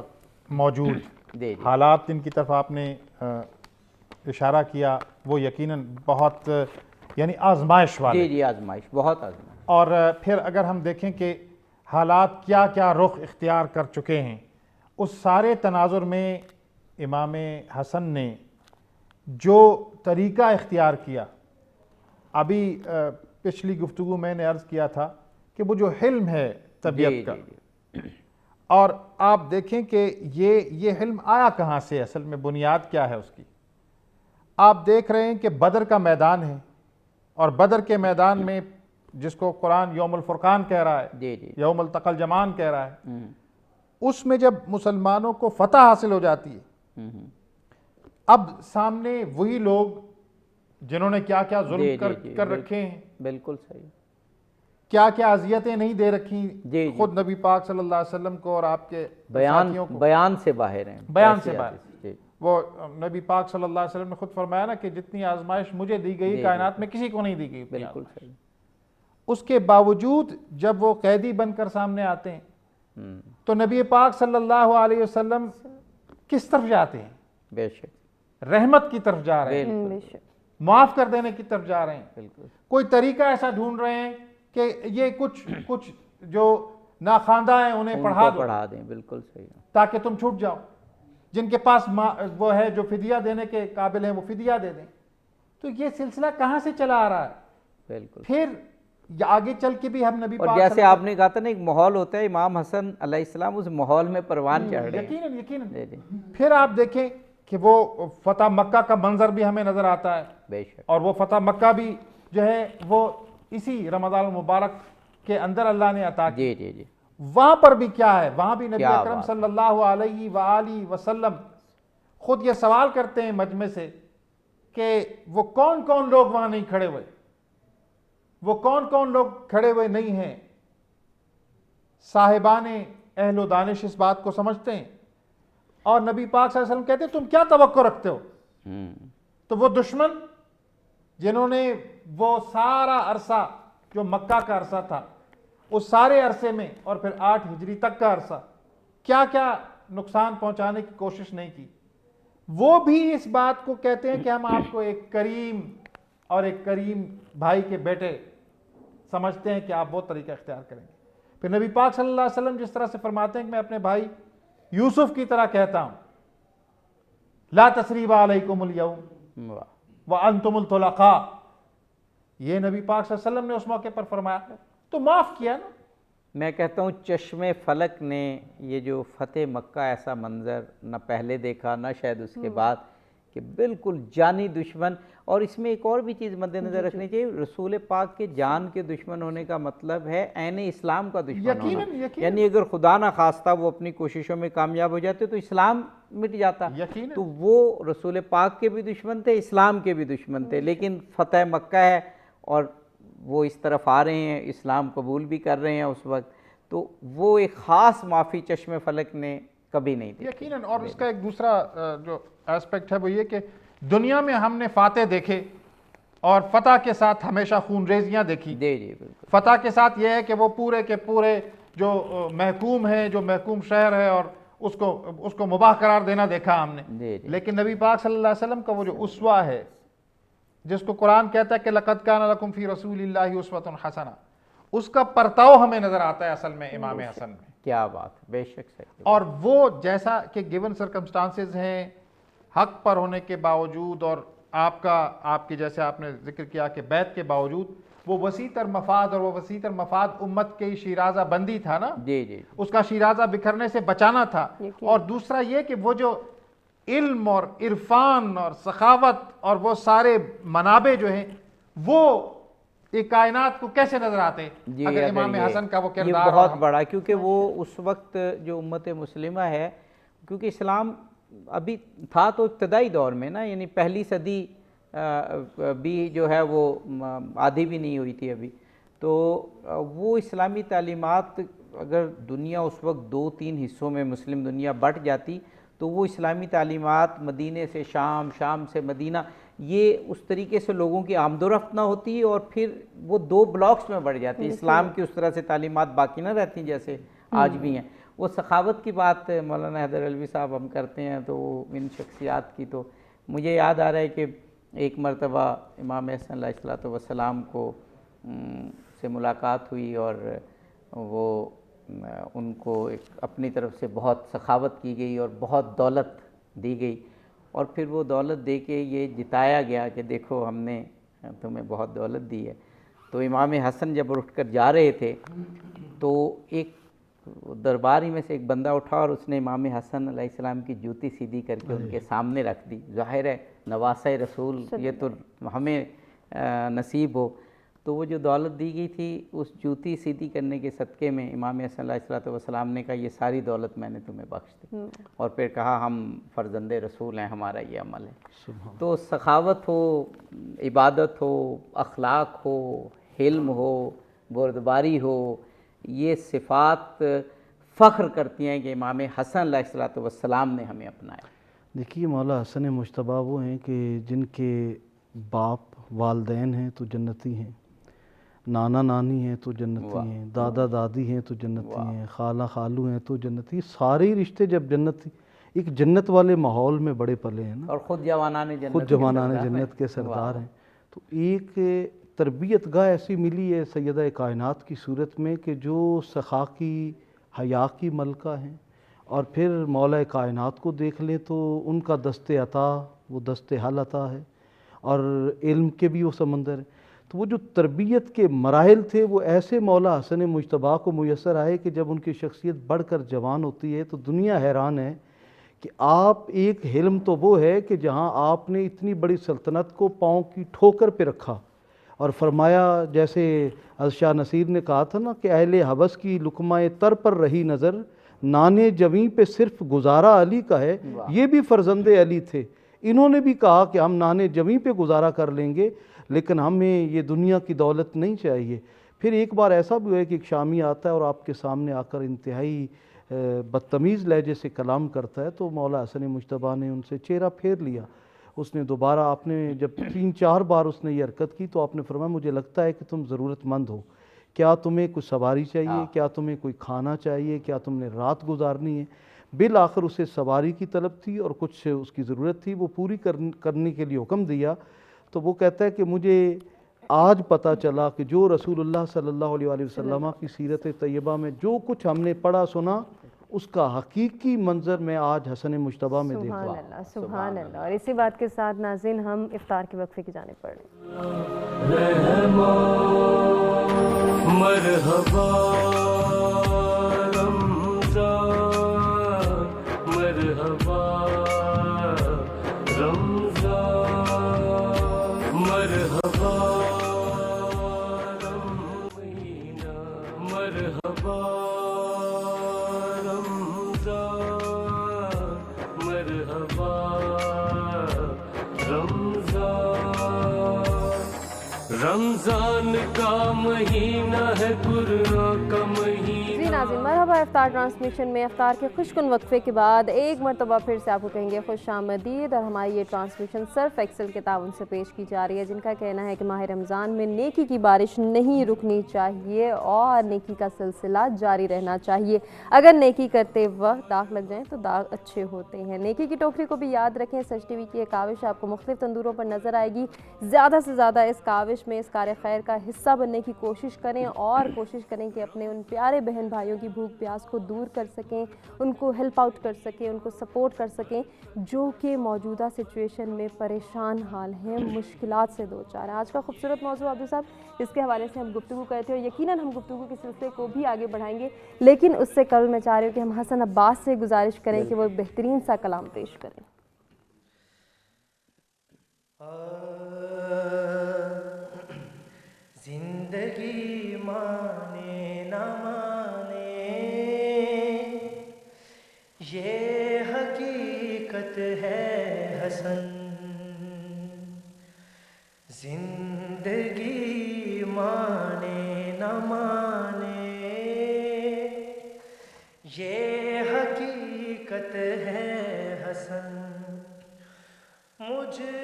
موجود، حالات جن کی طرف آپ نے اشارہ کیا وہ یقیناً بہت یعنی آزمائش والے. جی آزمائش، بہت آزمائش. اور پھر اگر ہم دیکھیں کہ حالات کیا کیا رخ اختیار کر چکے ہیں، اس سارے تناظر میں امام حسن نے جو طریقہ اختیار کیا، ابھی پچھلی گفتگو میں نے عرض کیا تھا کہ وہ جو حلم ہے طبیعت کا، اور آپ دیکھیں کہ یہ حلم آیا کہاں سے، اصل میں بنیاد کیا ہے اس کی. آپ دیکھ رہے ہیں کہ بدر کا میدان ہے، اور بدر کے میدان میں جس کو قرآن یوم الفرقان کہہ رہا ہے، یوم التقى الجمعان کہہ رہا ہے، اس میں جب مسلمانوں کو فتح حاصل ہو جاتی ہے، اب سامنے وہی لوگ جنہوں نے کیا کیا ظلم کر رکھے ہیں، بالکل صحیح، کیا کیا اذیتیں نہیں دے رکھی خود نبی پاک صلی اللہ علیہ وسلم کو اور آپ کے ساتھیوں کو، بیان سے باہر ہیں، بیان سے باہر. وہ نبی پاک صلی اللہ علیہ وسلم نے خود فرمایا نا کہ جتنی آزمائش مجھے دی گئی کائنات میں کسی کو نہیں دی گئی. بالکل صحیح. اس کے باوجود جب وہ قیدی بن کر سامنے آتے ہیں تو نبی پاک صلی اللہ علیہ وسلم کس طرف جاتے ہیں؟ بے شک رحمت کی طرف جا رہے ہیں، معاف کر دینے کی طرف جا رہے ہیں. بالکل. کوئی طریقہ ایسا ڈھونڈ رہے ہیں کہ یہ کچھ جو ناخواندہ ہیں انہیں پڑھا دیں. بالکل صحیح. تاکہ تم چھوٹ جاؤ. جن کے پاس وہ ہے جو فدیہ دینے کے قابل ہیں وہ فدیہ دے دیں. تو یہ سلسلہ کہاں سے چلا آ رہا ہے؟ بالکل. پھر آگے چل کے بھی ہم نبی اور جیسے آپ نے کہا تھا نا ایک ماحول ہوتا ہے، امام حسن علیہ السلام اس ماحول میں پروان چڑھ رہے ہیں. یقیناً. پھر آپ دیکھیں کہ وہ فتح مکہ کا منظر بھی ہمیں نظر آتا ہے. بے شک. اور وہ فتح مکہ بھی جو ہے وہ اسی رمضان المبارک کے اندر اللہ نے عطا کی. جی. وہاں پر بھی کیا ہے، وہاں بھی نبی اکرم صلی اللہ علیہ وآلہ وسلم خود یہ سوال کرتے ہیں مجمع سے کہ وہ کون کون لوگ وہاں نہیں کھڑے ہوئے، وہ کون کون لوگ کھڑے ہوئے نہیں ہیں. صاحبان اہل و دانش اس بات کو سمجھتے ہیں، اور نبی پاک صلی اللہ علیہ وسلم کہتے ہیں تم کیا توقع رکھتے ہو. تو وہ دشمن جنہوں نے وہ سارا عرصہ جو مکہ کا عرصہ تھا، اس سارے عرصے میں اور پھر 8 ہجری تک کا عرصہ کیا کیا نقصان پہنچانے کی کوشش نہیں کی، وہ بھی اس بات کو کہتے ہیں کہ ہم آپ کو ایک کریم اور ایک کریم بھائی کے بیٹے سمجھتے ہیں کہ آپ وہ طریقہ اختیار کریں گے. پھر نبی پاک صلی اللہ علیہ وسلم جس طرح سے فرماتے ہیں کہ میں اپنے بھائی یوسف کی طرح کہتا ہوں، لا تثریب علیکم اليوم وانتم الطلقاء. یہ نبی پاک صلی اللہ علیہ وسلم نے اس موقع پر فرمایا تو معاف کیا نا. میں کہتا ہوں چشم فلک نے یہ جو فتح مکہ ایسا منظر نہ پہلے دیکھا نہ شاید اس کے بعد، کہ بالکل جانی دشمن. اور اس میں ایک اور بھی چیز مد نظر رکھنی چاہیے، رسول پاک کے جان کے دشمن ہونے کا مطلب ہے عین اسلام کا دشمن ہونا. یعنی اگر خدا نہ خواستہ وہ اپنی کوششوں میں کامیاب ہو جاتے تو اسلام مٹ جاتا. تو وہ رسول پاک کے بھی دشمن تھے، اسلام کے بھی دشمن تھے. لیکن فتح مکہ ہے اور وہ اس طرف آ رہے ہیں، اسلام قبول بھی کر رہے ہیں اس وقت، تو وہ ایک خاص معافی چشم فلک نے کبھی نہیں دی. یقیناً. اور اس کا ایک دوسرا جو ایسپیکٹ ہے وہ یہ کہ دنیا میں ہم نے فاتح دیکھے اور فتح کے ساتھ ہمیشہ خون ریزیاں دیکھی. جی بالکل. فتح کے ساتھ یہ ہے کہ وہ پورے کے پورے جو محکوم ہے، جو محکوم شہر ہے، اور اس کو مباح قرار دینا دیکھا ہم نے. لیکن نبی پاک صلی اللہ علیہ وسلم کا وہ جو اسوہ ہے، جس کو قرآن کہتا ہے کہ لَقَدْ كَانَ لَكُمْ فِي رَسُولِ اللَّهِ أُسْوَةٌ حَسَنَةٌ، اس کا پرتاؤ ہمیں نظر آتا ہے اصل میں امام حسن میں. کیا بات، بے شک صحیح. اور وہ جیسا کہ گیون سرکمسٹانسز ہیں، حق پر ہونے کے باوجود، اور آپ کے جیسے آپ نے ذکر کیا کہ بیعت کے باوجود، وہ وسیع تر مفاد، اور وہ وسیع تر مفاد امت کے شیرازہ بندی تھا نا. جی. اس کا شیرازہ بکھرنے سے بچانا تھا. اور دوسرا یہ کہ وہ جو علم اور عرفان اور سخاوت اور وہ سارے منابع جو ہیں وہ ایک کائنات کو کیسے نظر آتے اگر امام حسن کا وہ کردار. یہ بہت بڑا، کیونکہ وہ اس وقت جو امت مسلمہ ہے، کیونکہ اسلام ابھی تھا تو ابتدائی دور میں نا، یعنی پہلی صدی بھی جو ہے وہ آدھی بھی نہیں ہوئی تھی ابھی. تو وہ اسلامی تعلیمات اگر دنیا اس وقت 2-3 حصوں میں مسلم دنیا بٹ جاتی تو وہ اسلامی تعلیمات مدینے سے شام، شام سے مدینہ، یہ اس طریقے سے لوگوں کی آمد و رفت نہ ہوتی اور پھر وہ دو بلاکس میں بڑھ جاتی ہے. اسلام کی اس طرح سے تعلیمات باقی نہ رہتی جیسے آج بھی ہیں. وہ سخاوت کی بات مولانا حیدر علوی صاحب ہم کرتے ہیں تو ان شخصیات کی تو مجھے یاد آ رہا ہے کہ ایک مرتبہ امام حسن علیہ السلام کو سے ملاقات ہوئی اور وہ ان کو ایک اپنی طرف سے بہت سخاوت کی گئی اور بہت دولت دی گئی اور پھر وہ دولت دے کے یہ جتایا گیا کہ دیکھو ہم نے تمہیں بہت دولت دی ہے. تو امام حسن جب اٹھ کر جا رہے تھے تو ایک درباری میں سے ایک بندہ اٹھا اور اس نے امام حسن علیہ السلام کی جوتی سیدھی کر کے ان کے سامنے رکھ دی. ظاہر ہے نواسہ رسول یہ تو ہمیں نصیب ہو. تو وہ جو دولت دی گئی تھی اس جوتی سیدھی کرنے کے صدقے میں امام حسن علیہ السلام نے کہا یہ ساری دولت میں نے تمہیں بخش دی اور پھر کہا ہم فرزند رسول ہیں, ہمارا یہ عمل ہے. تو سخاوت ہو, عبادت ہو, اخلاق ہو, حلم ہو, بردباری ہو, یہ صفات فخر کرتی ہیں کہ امام حسن علیہ السلام نے ہمیں اپنایا. دیکھیے مولا حسن مجتبیٰ وہ ہیں کہ جن کے باپ والدین ہیں تو جنتی ہیں, نانا نانی ہیں تو جنتی ہیں, دادا دادی ہیں تو جنتی ہیں, خالہ خالو ہیں تو جنتی. سارے رشتے جب جنتی ایک جنت والے ماحول میں بڑے پلے ہیں نا, اور خود جوانان جنت کے سردار ہیں. تو ایک تربیت گاہ ایسی ملی ہے سیدہ کائنات کی صورت میں کہ جو سخا کی, حیا کی ملکہ ہیں. اور پھر مولا کائنات کو دیکھ لیں تو ان کا دست عطا وہ دست حل عطا ہے اور علم کے بھی وہ سمندر ہے. تو وہ جو تربیت کے مراحل تھے وہ ایسے مولا حسن مجتبیٰ کو میسر آئے کہ جب ان کی شخصیت بڑھ کر جوان ہوتی ہے تو دنیا حیران ہے کہ آپ ایک حلم تو وہ ہے کہ جہاں آپ نے اتنی بڑی سلطنت کو پاؤں کی ٹھوکر پہ رکھا اور فرمایا جیسے شاہ نصیر نے کہا تھا نا کہ اہل حبس کی لقمہ تر پر رہی نظر, نانے جویں پہ صرف گزارا علی کا ہے. یہ بھی فرزند علی تھے, انہوں نے بھی کہا کہ ہم نانے جویں پہ گزارا کر لیں گے لیکن ہمیں یہ دنیا کی دولت نہیں چاہیے. پھر ایک بار ایسا بھی ہے کہ ایک شامی آتا ہے اور آپ کے سامنے آ کر انتہائی بدتمیز لہجے سے کلام کرتا ہے تو مولا حسن مجتبیٰ نے ان سے چہرہ پھیر لیا. اس نے دوبارہ, آپ نے جب 3-4 بار اس نے یہ حرکت کی تو آپ نے فرمایا مجھے لگتا ہے کہ تم ضرورت مند ہو, کیا تمہیں کچھ سواری چاہیے, کیا تمہیں کوئی کھانا چاہیے, کیا تم نے رات گزارنی ہے. بالآخر اسے سواری کی طلب تھی اور کچھ اس کی ضرورت تھی, وہ پوری کرنے کے لیے حکم دیا. تو وہ کہتا ہے کہ مجھے آج پتہ چلا کہ جو رسول اللہ صلی اللہ علیہ وآلہ وسلم کی سیرت طیبہ میں جو کچھ ہم نے پڑھا سنا اس کا حقیقی منظر میں آج حسن مجتبیٰ میں دیکھا. سبحان اللہ, سبحان اللہ. اور اسی بات کے ساتھ ناظرین ہم افطار کے وقفے کی جانب بڑھ رہے ہیں. مرحبا رمضان, مرحبا رمضان, مرحبا مہینہ, مرحبا رمضان, مرحبا رمضان. رمضان کا مہینہ ہے قرآن کا مہینہ. جی ناظرین, مرحبا افطار ٹرانسمیشن میں افطار کے خوشکن وقفے کے بعد ایک مرتبہ پھر سے آپ کو کہیں گے خوش آمدید. اور ہماری یہ ٹرانسمیشن سرف ایکسل کے تعاون سے پیش کی جا رہی ہے, جن کا کہنا ہے کہ ماہ رمضان میں نیکی کی بارش نہیں رکنی چاہیے اور نیکی کا سلسلہ جاری رہنا چاہیے. اگر نیکی کرتے وقت داغ لگ جائیں تو داغ اچھے ہوتے ہیں. نیکی کی ٹوکری کو بھی یاد رکھیں. سچ ٹی وی کی ایک کاوش آپ کو مختلف تندوروں پر نظر آئے گی. زیادہ سے زیادہ اس کاوش میں اس کار خیر کا حصہ بننے کی کوشش کریں اور کوشش کریں کہ اپنے ان پیارے بہن بھائیوں کی بھوک پیاس کو دور کر سکیں, ان کو ہیلپ آؤٹ کر سکیں, ان کو سپورٹ کر سکیں جو کہ موجودہ سچویشن میں پریشان حال ہیں, مشکلات سے دوچار ہیں. آج کا خوبصورت موضوع عبدو صاحب اس کے حوالے سے ہم گفتگو کرتے ہیں اور یقیناً ہم گفتگو کے سلسلے کو بھی آگے بڑھائیں گے, لیکن اس سے قبل میں چاہ رہی ہوں کہ ہم حسن عباس سے گزارش کریں کہ وہ بہترین سا کلام پیش کریں. زندگی مانے نہ مانے یہ حقیقت ہے حسن, زندگی مانے نہ مانے یہ حقیقت ہے حسن. مجھے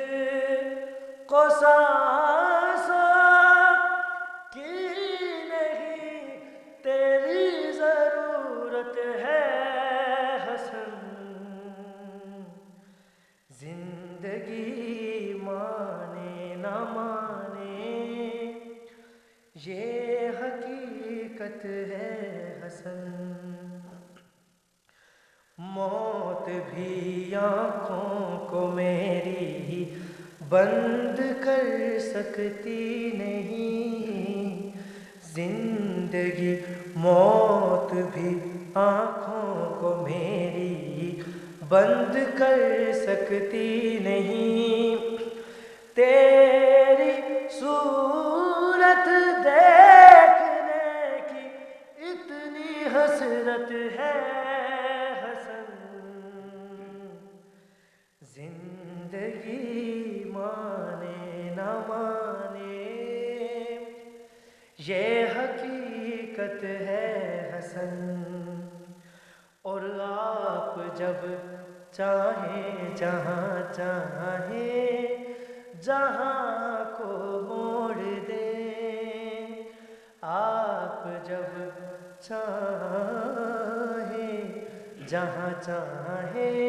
کو سانسوں کی نہیں تیری ضرورت ہے حسن، زندگی مانے نہ مانے یہ حقیقت ہے حسن، موت بھی آنکھوں کو میری بند کر سکتی نہیں، زندگی موت بھی آنکھوں کو میری بند کر سکتی نہیں، تیری صورت دیکھنے کی اتنی حسرت ہے حسن، زندگی مانے نہ مانے یہ حقیقت ہے حسن، اور آپ جب چاہیں جہاں چاہیں جہاں کو موڑ دیں، آپ جب چاہیں جہاں چاہیں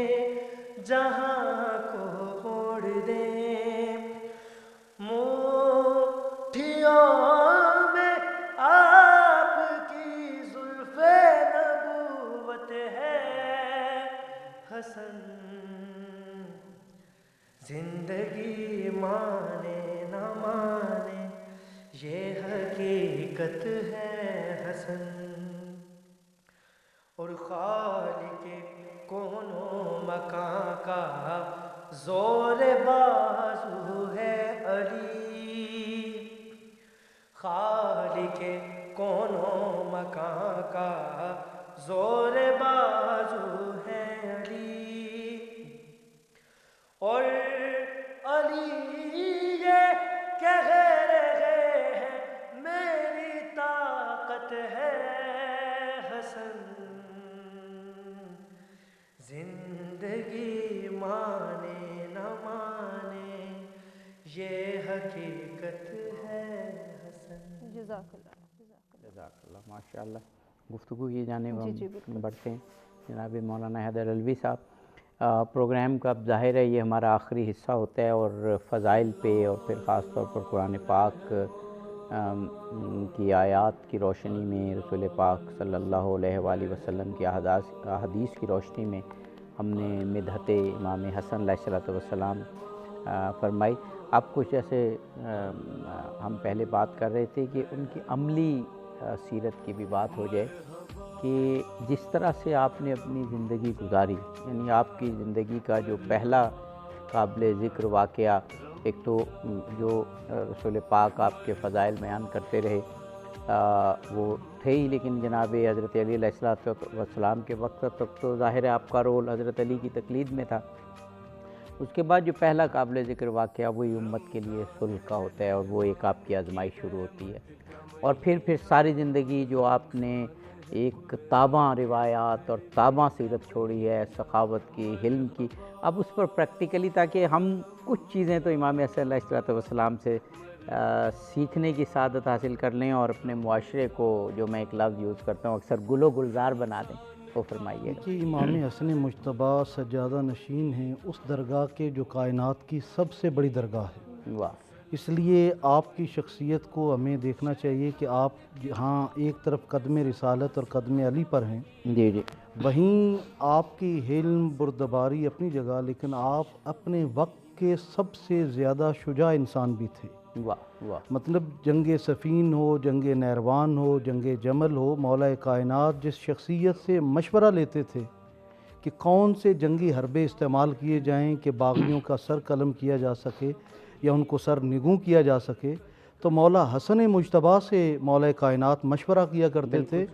جہاں کو موڑ دیں، مٹھیوں میں آپ کی زلف نبوت ہے حسن، زندگی مانے نہ مانے یہ حقیقت ہے حسن، اور خالق کون و مکان کا زور بازو ہے علی، خالق کون و مکان کا زور بازو ہے علی، اور علی یہ کہ غیر ہے میری طاقت ہے حسن، زندگی مانے نہ مانے یہ حقیقت ہے حسن۔ جزاک اللہ جزاک اللہ، ماشاء اللہ۔ گفتگو کی جانب ہم بڑھتے ہیں جناب مولانا حیدر علوی صاحب۔ پروگرام کا اب ظاہر ہے یہ ہمارا آخری حصہ ہوتا ہے، اور فضائل پہ اور پھر خاص طور پر قرآن پاک کی آیات کی روشنی میں، رسول پاک صلی اللہ علیہ وآلہ وسلم کی احادیث کی روشنی میں ہم نے مدحت امام حسن علیہ السلام فرمائی۔ آپ کو جیسے ہم پہلے بات کر رہے تھے کہ ان کی عملی سیرت کی بھی بات ہو جائے، کہ جس طرح سے آپ نے اپنی زندگی گزاری، یعنی آپ کی زندگی کا جو پہلا قابل ذکر واقعہ، ایک تو جو رسول پاک آپ کے فضائل بیان کرتے رہے وہ تھے ہی، لیکن جناب حضرت علی علیہ السلام کے وقت تک تو ظاہر ہے آپ کا رول حضرت علی کی تقلید میں تھا۔ اس کے بعد جو پہلا قابل ذکر واقعہ وہی امت کے لیے صلح کا ہوتا ہے، اور وہ ایک آپ کی آزمائش شروع ہوتی ہے، اور پھر ساری زندگی جو آپ نے ایک تاباں روایات اور تاباں سیرت چھوڑی ہے، سخاوت کی، حلم کی، اب اس پر پریکٹیکلی، تاکہ ہم کچھ چیزیں تو امام حسن علیہ السلام سے سیکھنے کی سعادت حاصل کر لیں، اور اپنے معاشرے کو، جو میں ایک لفظ یوز کرتا ہوں اکثر، گل و گلزار بنا دیں، وہ فرمائیے گا۔ کہ امام حسن مجتبیٰ سجادہ نشین ہیں اس درگاہ کے جو کائنات کی سب سے بڑی درگاہ ہے، واہ، اس لیے آپ کی شخصیت کو ہمیں دیکھنا چاہیے کہ آپ ہاں ایک طرف قدم رسالت اور قدم علی پر ہیں، جی جی، وہیں آپ کی حلم بردباری اپنی جگہ، لیکن آپ اپنے وقت کے سب سے زیادہ شجاع انسان بھی تھے۔ واہ واہ، مطلب جنگ صفین ہو، جنگ نیروان ہو، جنگ جمل ہو، مولا کائنات جس شخصیت سے مشورہ لیتے تھے کہ کون سے جنگی حربے استعمال کیے جائیں کہ باغیوں کا سر قلم کیا جا سکے یا ان کو سر نگوں کیا جا سکے، تو مولا حسن مجتبیٰ سے مولا کائنات مشورہ کیا کرتے تھے،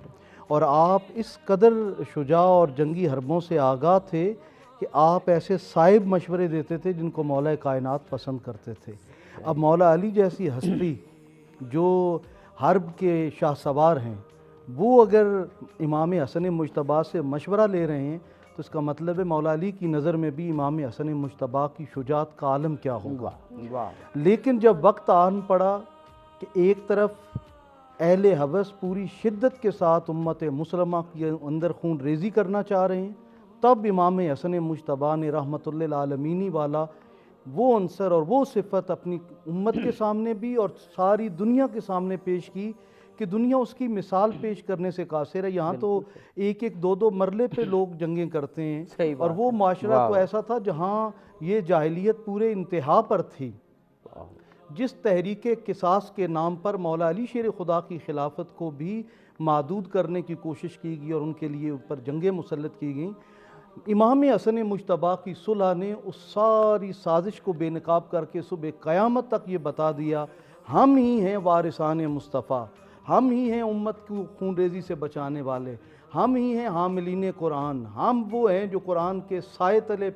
اور آپ اس قدر شجاع اور جنگی حربوں سے آگاہ تھے کہ آپ ایسے صائب مشورے دیتے تھے جن کو مولا کائنات پسند کرتے تھے۔ اب مولا علی جیسی ہستی جو حرب کے شاہ سوار ہیں، وہ اگر امام حسن مجتبیٰ سے مشورہ لے رہے ہیں تو اس کا مطلب ہے مولا علی کی نظر میں بھی امام حسن مجتبیٰ کی شجاعت کا عالم کیا ہوگا۔ لیکن جب وقت آن پڑا کہ ایک طرف اہل حوث پوری شدت کے ساتھ امت مسلمہ کے اندر خون ریزی کرنا چاہ رہے ہیں، تب امام حسن مجتبیٰ نے رحمت للعالمین والا وہ عنصر اور وہ صفت اپنی امت کے سامنے بھی اور ساری دنیا کے سامنے پیش کی کہ دنیا اس کی مثال پیش کرنے سے قاصر ہے۔ یہاں تو ایک ایک دو دو مرلے پہ لوگ جنگیں کرتے ہیں، اور وہ معاشرہ تو ایسا تھا جہاں یہ جاہلیت پورے انتہا پر تھی۔ جس تحریک قصاص کے نام پر مولا علی شیر خدا کی خلافت کو بھی محدود کرنے کی کوشش کی گئی اور ان کے لیے اوپر جنگیں مسلط کی گئیں، امام حسن مجتبیٰ کی صلح نے اس ساری سازش کو بے نقاب کر کے صبح قیامت تک یہ بتا دیا، ہم ہی ہیں وارثان مصطفیٰ، ہم ہی ہیں امت کو خون ریزی سے بچانے والے، ہم ہی ہیں حاملین قرآن، ہم وہ ہیں جو قرآن کے سائے تلے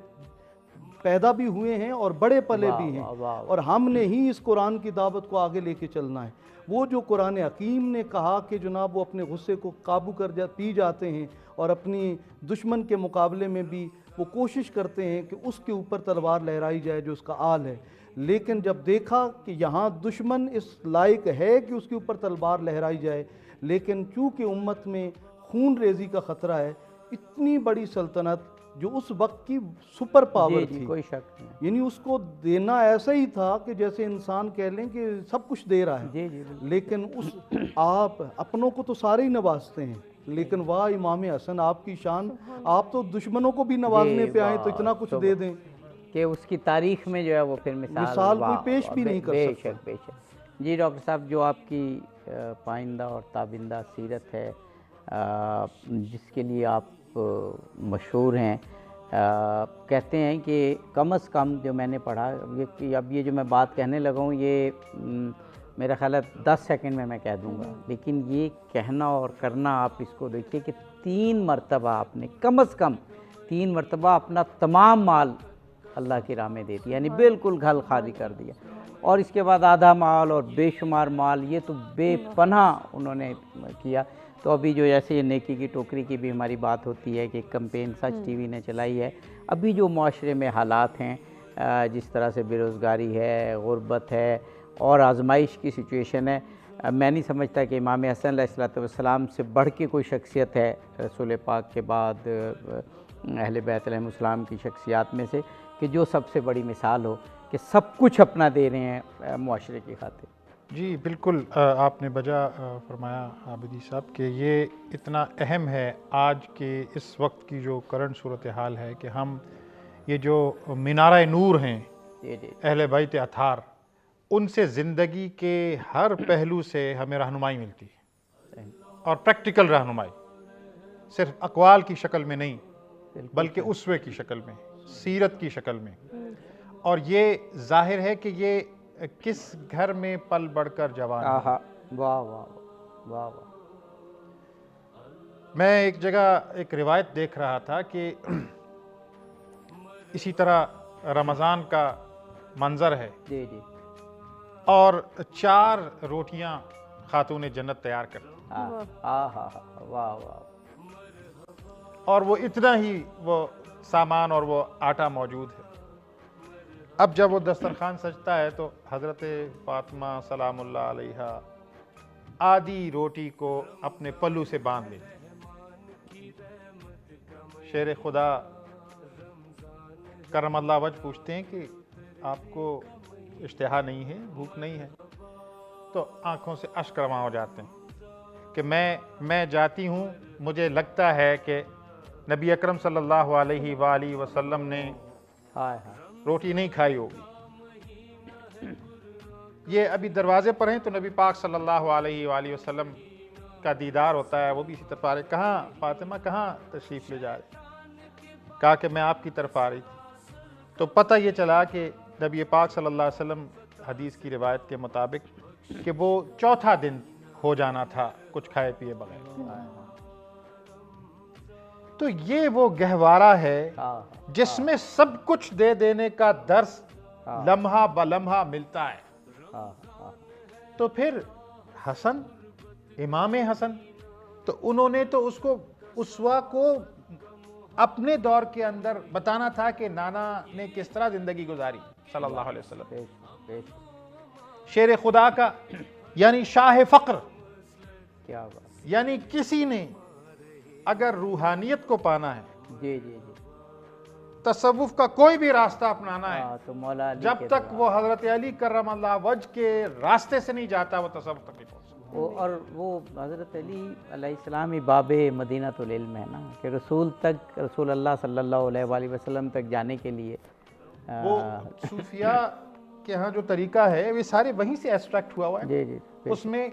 پیدا بھی ہوئے ہیں اور بڑے پلے بھی ہیں، اور ہم نے ہی اس قرآن کی دعوت کو آگے لے کے چلنا ہے۔ وہ جو قرآن حکیم نے کہا کہ جناب وہ اپنے غصے کو قابو کر پی جاتے ہیں اور اپنی دشمن کے مقابلے میں بھی وہ کوشش کرتے ہیں کہ اس کے اوپر تلوار لہرائی جائے جو اس کا آل ہے، لیکن جب دیکھا کہ یہاں دشمن اس لائق ہے کہ اس کے اوپر تلوار لہرائی جائے، لیکن چونکہ امت میں خون ریزی کا خطرہ ہے، اتنی بڑی سلطنت جو اس وقت کی سپر پاور تھی، کوئی شک نہیں، یعنی اس کو دینا ایسا ہی تھا کہ جیسے انسان کہہ لیں کہ سب کچھ دے رہا ہے، لیکن اس آپ اپنوں کو تو سارے ہی نوازتے ہیں، لیکن واہ امام حسن آپ کی شان، آپ تو دشمنوں کو بھی نوازنے پہ آئیں تو اتنا کچھ دے دیں کہ اس کی تاریخ میں جو ہے وہ پھر مثال کوئی پیش بھی نہیں کر سکتا۔ بے شک۔ جی ڈاکٹر صاحب، جو آپ کی پائندہ اور تابندہ سیرت ہے جس کے لیے آپ مشہور ہیں، کہتے ہیں کہ کم از کم جو میں نے پڑھا، اب یہ جو میں بات کہنے لگا ہوں یہ میرا خیال ہے 10 سیکنڈ میں کہہ دوں گا، لیکن یہ کہنا اور کرنا آپ اس کو دیکھیے کہ 3 مرتبہ آپ نے کم از کم 3 مرتبہ اپنا تمام مال اللہ کی راہ میں دے دیا، یعنی بالکل گھل خالی کر دیا، اور اس کے بعد آدھا مال اور بے شمار مال، یہ تو بے پناہ انہوں نے کیا۔ تو ابھی جو جیسے یہ نیکی کی ٹوکری کی بھی ہماری بات ہوتی ہے کہ کمپین سچ ٹی وی نے چلائی ہے، ابھی جو معاشرے میں حالات ہیں جس طرح سے بے روزگاری ہے، غربت ہے اور آزمائش کی سچویشن ہے، میں نہیں سمجھتا کہ امام حسن علیہ السلام سے بڑھ کے کوئی شخصیت ہے رسول پاک کے بعد اہل بیت علیہ السلام کی شخصیات میں سے کہ جو سب سے بڑی مثال ہو کہ سب کچھ اپنا دے رہے ہیں معاشرے کی خاطر۔ جی بالکل، آپ نے بجا فرمایا عابدی صاحب کہ یہ اتنا اہم ہے آج کے اس وقت کی جو کرنٹ صورتحال ہے کہ ہم یہ جو مینارہ نور ہیں اہل بیت اطہار، ان سے زندگی کے ہر پہلو سے ہمیں رہنمائی ملتی ہے، اور پریکٹیکل رہنمائی، صرف اقوال کی شکل میں نہیں بلکہ اسوے کی شکل میں، سیرت کی شکل میں، اور یہ ظاہر ہے کہ یہ کس گھر میں پل بڑھ کر جوان ہے۔ واہ واہ واہ واہ۔ میں ایک جگہ ایک روایت دیکھ رہا تھا کہ اسی طرح رمضان کا منظر ہے، جی جی، اور 4 روٹیاں خاتون جنت تیار کرتی، واہ واہ، اور وہ اتنا ہی وہ سامان اور وہ آٹا موجود ہے۔ اب جب وہ دسترخوان سجتا ہے تو حضرت فاطمہ سلام اللہ علیہا آدھی روٹی کو اپنے پلو سے باندھ لیتی۔ شیر خدا کرم اللہ وجہ پوچھتے ہیں کہ آپ کو اشتہا نہیں ہے، بھوک نہیں ہے؟ تو آنکھوں سے اشک رواں ہو جاتے ہیں کہ میں جاتی ہوں، مجھے لگتا ہے کہ نبی اکرم صلی اللہ علیہ وآلہ وسلم نے روٹی نہیں کھائی ہوگی۔ یہ ابھی دروازے پر ہیں تو نبی پاک صلی اللہ علیہ وآلہ وسلم کا دیدار ہوتا ہے، وہ بھی اسی طرف آ رہے، کہاں فاطمہ کہاں تشریف لے جا رہے؟ کہا کہ میں آپ کی طرف آ رہی تھی۔ تو پتہ یہ چلا کہ نبی پاک صلی اللہ علیہ وسلم حدیث کی روایت کے مطابق کہ وہ 4تھا دن ہو جانا تھا کچھ کھائے پیے بغیر۔ تو یہ وہ گہوارہ ہے جس میں سب کچھ دے دینے کا درس لمحہ بلمحہ ملتا ہے۔ تو پھر حسن، امام حسن، تو انہوں نے تو اس کو اسوا کو اپنے دور کے اندر بتانا تھا کہ نانا نے کس طرح زندگی گزاری صلی اللہ علیہ وسلم. شیر خدا کا یعنی شاہ فقر، کیا بات، یعنی کسی نے اگر روحانیت کو پانا ہے، جی جی جی، تصوف کا کوئی بھی راستہ اپنانا ہے، تو مولا علی جب کے تک وہ حضرت علی کرم اللہ وجہ کے راستے سے نہیں جاتا وہ تصوف تک نہیں پہنچتا. اور وہ حضرت علی علیہ السلام ہی باب مدینۃ العلم ہے نا، کہ رسول اللہ صلی اللہ علیہ وآلہ وسلم تک جانے کے لیے وہ صوفیاء کے ہاں جو طریقہ ہے وہ سارے وہیں سے ایکسٹریکٹ ہوا ہے. جی جی، اس میں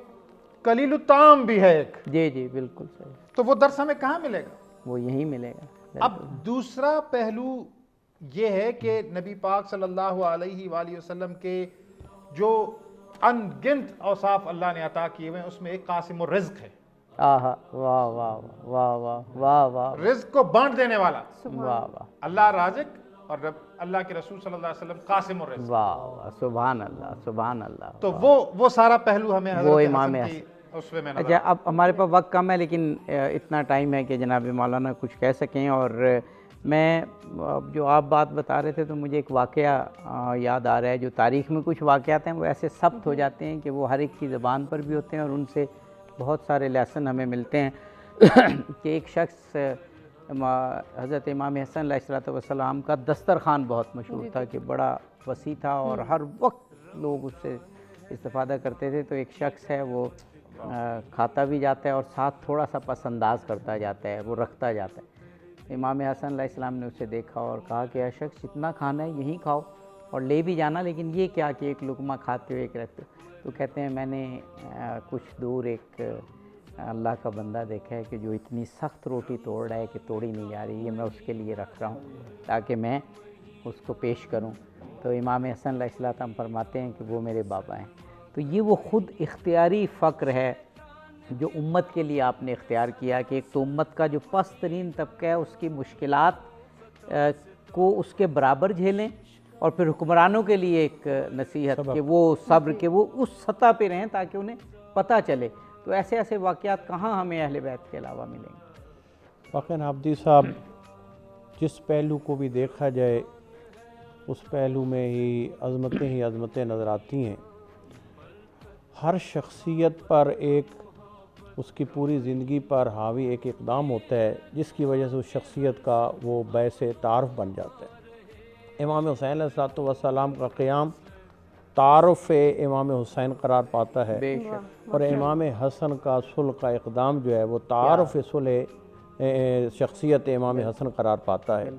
قلیل الطعام بھی ہے ایک، جی جی بالکل صحیح، تو وہ درس ہمیں کہاں ملے گا؟ وہ یہیں ملے گا. اب دوسرا پہلو یہ ہے کہ نبی پاک صلی اللہ علیہ وآلہ وسلم کے جو ان گنت اوصاف اللہ نے عطا کیے ہوئے ہیں اس میں ایک قاسم الرزق ہے. آہا، واہ واہ واہ واہ واہ واہ، رزق کو بانٹ دینے والا واہ واہ، اللہ رازق، اور اللہ کے رسول صلی اللہ علیہ وسلم قاسم الرزق. واہ واہ، سبحان اللہ سبحان اللہ. تو وہ سارا پہلو ہمیں وہ حضرت امام حسن کی اسوے میں نظر اچھا، اب ہمارے پاس وقت کم ہے لیکن اتنا ٹائم ہے کہ جناب مولانا کچھ کہہ سکیں. اور میں جو آپ بات بتا رہے تھے تو مجھے ایک واقعہ یاد آ رہا ہے. جو تاریخ میں کچھ واقعات ہیں وہ ایسے ثبت ہو جاتے ہیں کہ وہ ہر ایک کی زبان پر بھی ہوتے ہیں اور ان سے بہت سارے لیسن ہمیں ملتے ہیں. کہ ایک شخص حضرت امام حسن علیہ السلام کا دسترخوان بہت مشہور تھا کہ بڑا وسیع تھا اور ہر وقت لوگ اس سے استفادہ کرتے تھے. تو ایک شخص ہے وہ کھاتا بھی جاتا ہے اور ساتھ تھوڑا سا پس انداز کرتا جاتا ہے، وہ رکھتا جاتا ہے. امام حسن علیہ السلام نے اسے دیکھا اور کہا کہ اے شخص اتنا کھانا ہے یہیں کھاؤ اور لے بھی جانا، لیکن یہ کیا کہ ایک لقمہ کھاتے ہوئے ایک رکھتے. تو کہتے ہیں میں نے کچھ دور ایک اللہ کا بندہ دیکھا ہے کہ جو اتنی سخت روٹی توڑ رہا ہے کہ توڑی نہیں جا رہی، یہ میں اس کے لیے رکھ رہا ہوں تاکہ میں اس کو پیش کروں. تو امام حسن علیہ السلام فرماتے ہیں کہ وہ میرے بابا ہیں. تو یہ وہ خود اختیاری فقر ہے جو امت کے لیے آپ نے اختیار کیا کہ ایک تو امت کا جو پست ترین طبقہ ہے اس کی مشکلات کو اس کے برابر جھیلیں، اور پھر حکمرانوں کے لیے ایک نصیحت کہ وہ صبر کے وہ اس سطح پہ رہیں تاکہ انہیں پتہ چلے. تو ایسے ایسے واقعات کہاں ہمیں اہل بیت کے علاوہ ملیں گے؟ واقعاً عابدی صاحب، جس پہلو کو بھی دیکھا جائے اس پہلو میں ہی عظمتیں نظر آتی ہیں. ہر شخصیت پر ایک اس کی پوری زندگی پر حاوی ایک اقدام ہوتا ہے جس کی وجہ سے اس شخصیت کا وہ باعث تعارف بن جاتا ہے. امام حسین علیہ السلام کا قیام تعارف امام حسین قرار پاتا ہے، اور امام حسن کا صلح کا اقدام جو ہے وہ تعارف صلح شخصیت امام حسن قرار پاتا ہے.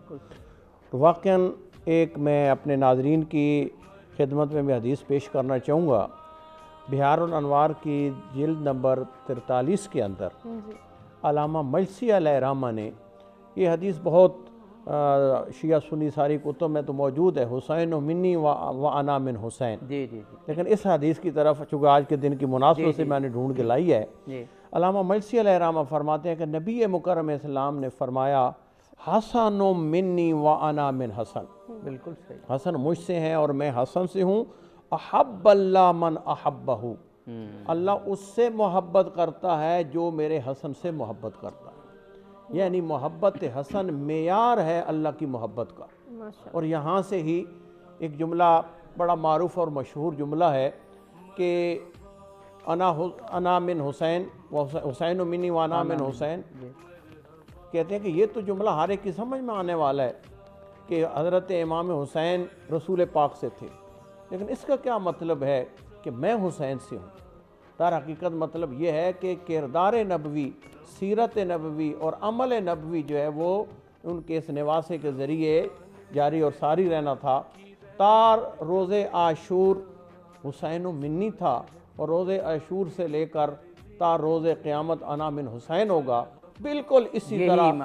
واقعاً ایک میں اپنے ناظرین کی خدمت میں حدیث پیش کرنا چاہوں گا. بہار الانوار کی جلد نمبر 43 کے اندر علامہ مجلسی علیہ رحمہ نے یہ حدیث بہت شیعہ سنی ساری کتب میں تو موجود ہے، حسین منی و انا من حسین. جی جی جی، لیکن اس حدیث کی طرف چونکہ آج کے دن کی مناسبت سے میں نے ڈھونڈ کے لائی ہے. علامہ مجلسی علیہ رحمہ فرماتے ہیں کہ نبی مکرم اسلام نے فرمایا حسن منی و انا من حسن. بالکل صحیح، حسن مجھ سے ہیں اور میں حسن سے ہوں. احب اللہ من احبہ، اللہ اس سے محبت کرتا ہے جو میرے حسن سے محبت کرتا ہے. یعنی محبت حسن معیار ہے اللہ کی محبت کا. اور یہاں سے ہی ایک جملہ بڑا معروف اور مشہور جملہ ہے کہ انا من حسین و حسین منی و انا من حسین. کہتے ہیں کہ یہ تو جملہ ہر ایک کی سمجھ میں آنے والا ہے کہ حضرت امام حسین رسول پاک سے تھے، لیکن اس کا کیا مطلب ہے کہ میں حسین سے ہوں؟ در حقیقت مطلب یہ ہے کہ کردار نبوی، سیرت نبوی اور عمل نبوی جو ہے وہ ان کے اس نواسے کے ذریعے جاری اور ساری رہنا تھا. تار روز عاشور حسین و منی تھا، اور روز عاشور سے لے کر تا روز قیامت انا من حسین ہوگا. بالکل اسی طرح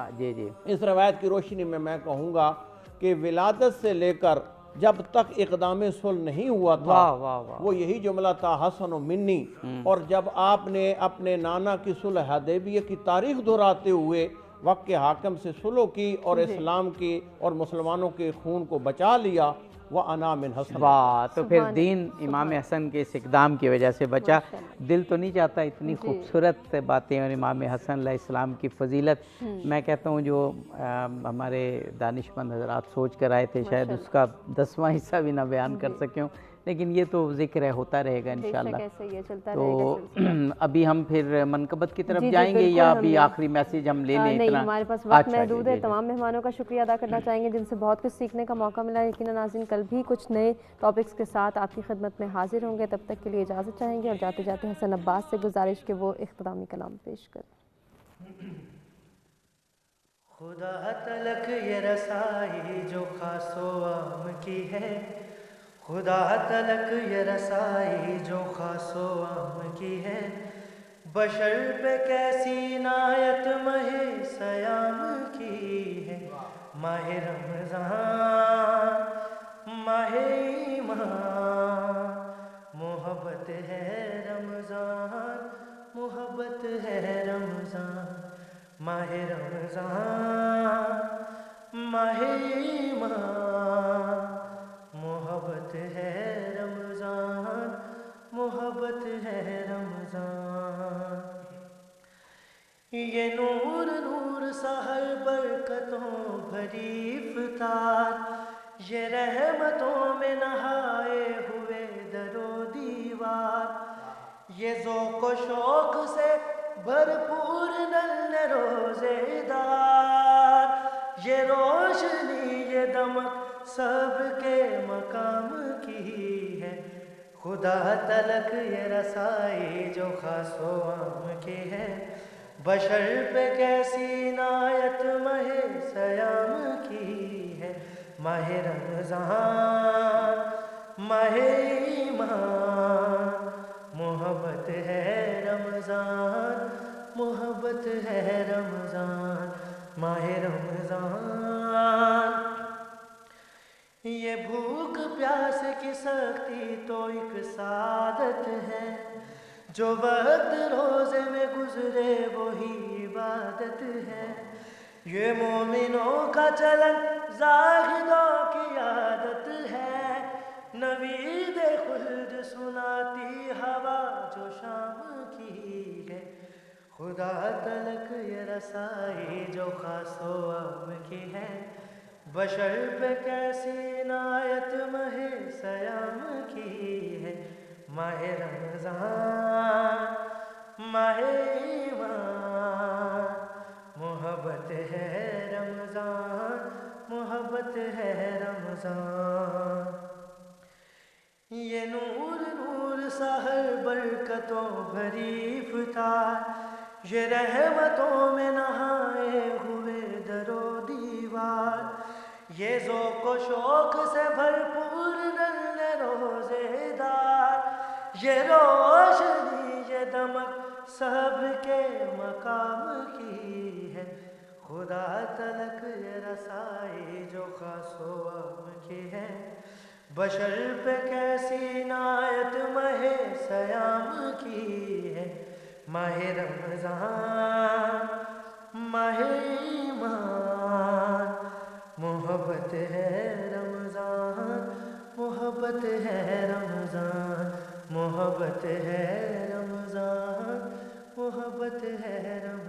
اس روایت کی روشنی میں کہوں گا کہ ولادت سے لے کر جب تک اقدام صلح نہیں ہوا تھا وہ یہی جملہ تھا حسن و منی. اور جب آپ نے اپنے نانا کی صلح حدیبیہ کی تاریخ دہراتے ہوئے وقت کے حاکم سے صلح کی اور اسلام کی اور مسلمانوں کے خون کو بچا لیا، وَأَنَا مِنْ حَسَنٍ. واہ، تو پھر دین امام حسن کے اس اقدام کی وجہ سے بچا. دل تو نہیں چاہتا اتنی خوبصورت باتیں اور امام حسن علیہ السلام کی فضیلت، میں کہتا ہوں جو ہمارے دانشمند حضرات سوچ کر آئے تھے شاید اس کا 10واں حصہ بھی نہ بیان کر سکے ہوں، لیکن یہ تو ذکر ہے، ہوتا رہے گا انشاءاللہ. تو ابھی ہم پھر منقبت کی طرف جائیں گے یا ابھی آخری میسیج ہم لے لیں؟ نہیں، ہمارے پاس وقت محدود ہے. تمام مہمانوں کا شکریہ ادا کرنا چاہیں گے جن سے بہت کچھ سیکھنے کا موقع ملا. یقیناً ناظرین کل بھی کچھ نئے ٹاپکس کے ساتھ آپ کی خدمت میں حاضر ہوں گے. تب تک کے لیے اجازت چاہیں گے اور جاتے جاتے حسن عباس سے گزارش کہ وہ اختتامی کلام پیش کریں. خدا تلک یہ رسائی جو خاص و عام کی ہے، خدا تلک یہ رسائی جو خاص و عام کی ہے، بشر پہ کیسی عنایت ماہ سیام کی ہے. ماہ رمضان ماہ ایمان، محبت ہے رمضان، محبت ہے رمضان. ماہ رمضان ماہ ایمان، محبت ہے رمضان، محبت ہے رمضان. یہ نور نور سحر برکتوں بھری افطار، یہ رحمتوں میں نہائے ہوئے در و دیوار، یہ ذوق و شوق سے بھرپور نل روزے دار، یہ روشنی یہ دمک سب کے مقام کی ہے. خدا تلک یہ رسائی جو خاص و عام کی ہے، بشر پہ کیسی عنایت ماہ سیام کی ہے. ماہ رمضان ماہ ایمان، محبت ہے رمضان، محبت ہے رمضان. ماہ رمضان یہ بھوک پیاس کی سختی تو ایک سعادت ہے، جو وقت روزے میں گزرے وہی عبادت ہے. یہ مومنوں کا چلن زاہدوں کی عادت ہے، نوید خلد سناتی ہوا جو شام کی ہے. خدا تلک یہ رسائی جو خاص و عام کی ہے، بشر پہ کیسی عنایت ماہ سیام کی ہے. ماہ رمضان ماہ ایمان، محبت ہے رمضان، محبت ہے رمضان. یہ نور نور سحر برکتوں بھری افطار، یہ رحمتوں میں نہائے ہوئے در و دیوار، یہ ذوق و شوق سے بھرپور نل روزے دار، یہ روشنی یہ دمک سب کے مقام کی ہے. خدا تلک یہ رسائی جو خاص و عام کی ہے، بشر پہ کیسی عنایت ماہ سیام کی ہے. ماہ رمضان ماہ ایمان، محبت ہے رمضان، محبت ہے رمضان، محبت ہے رمضان، محبت ہے رمضان.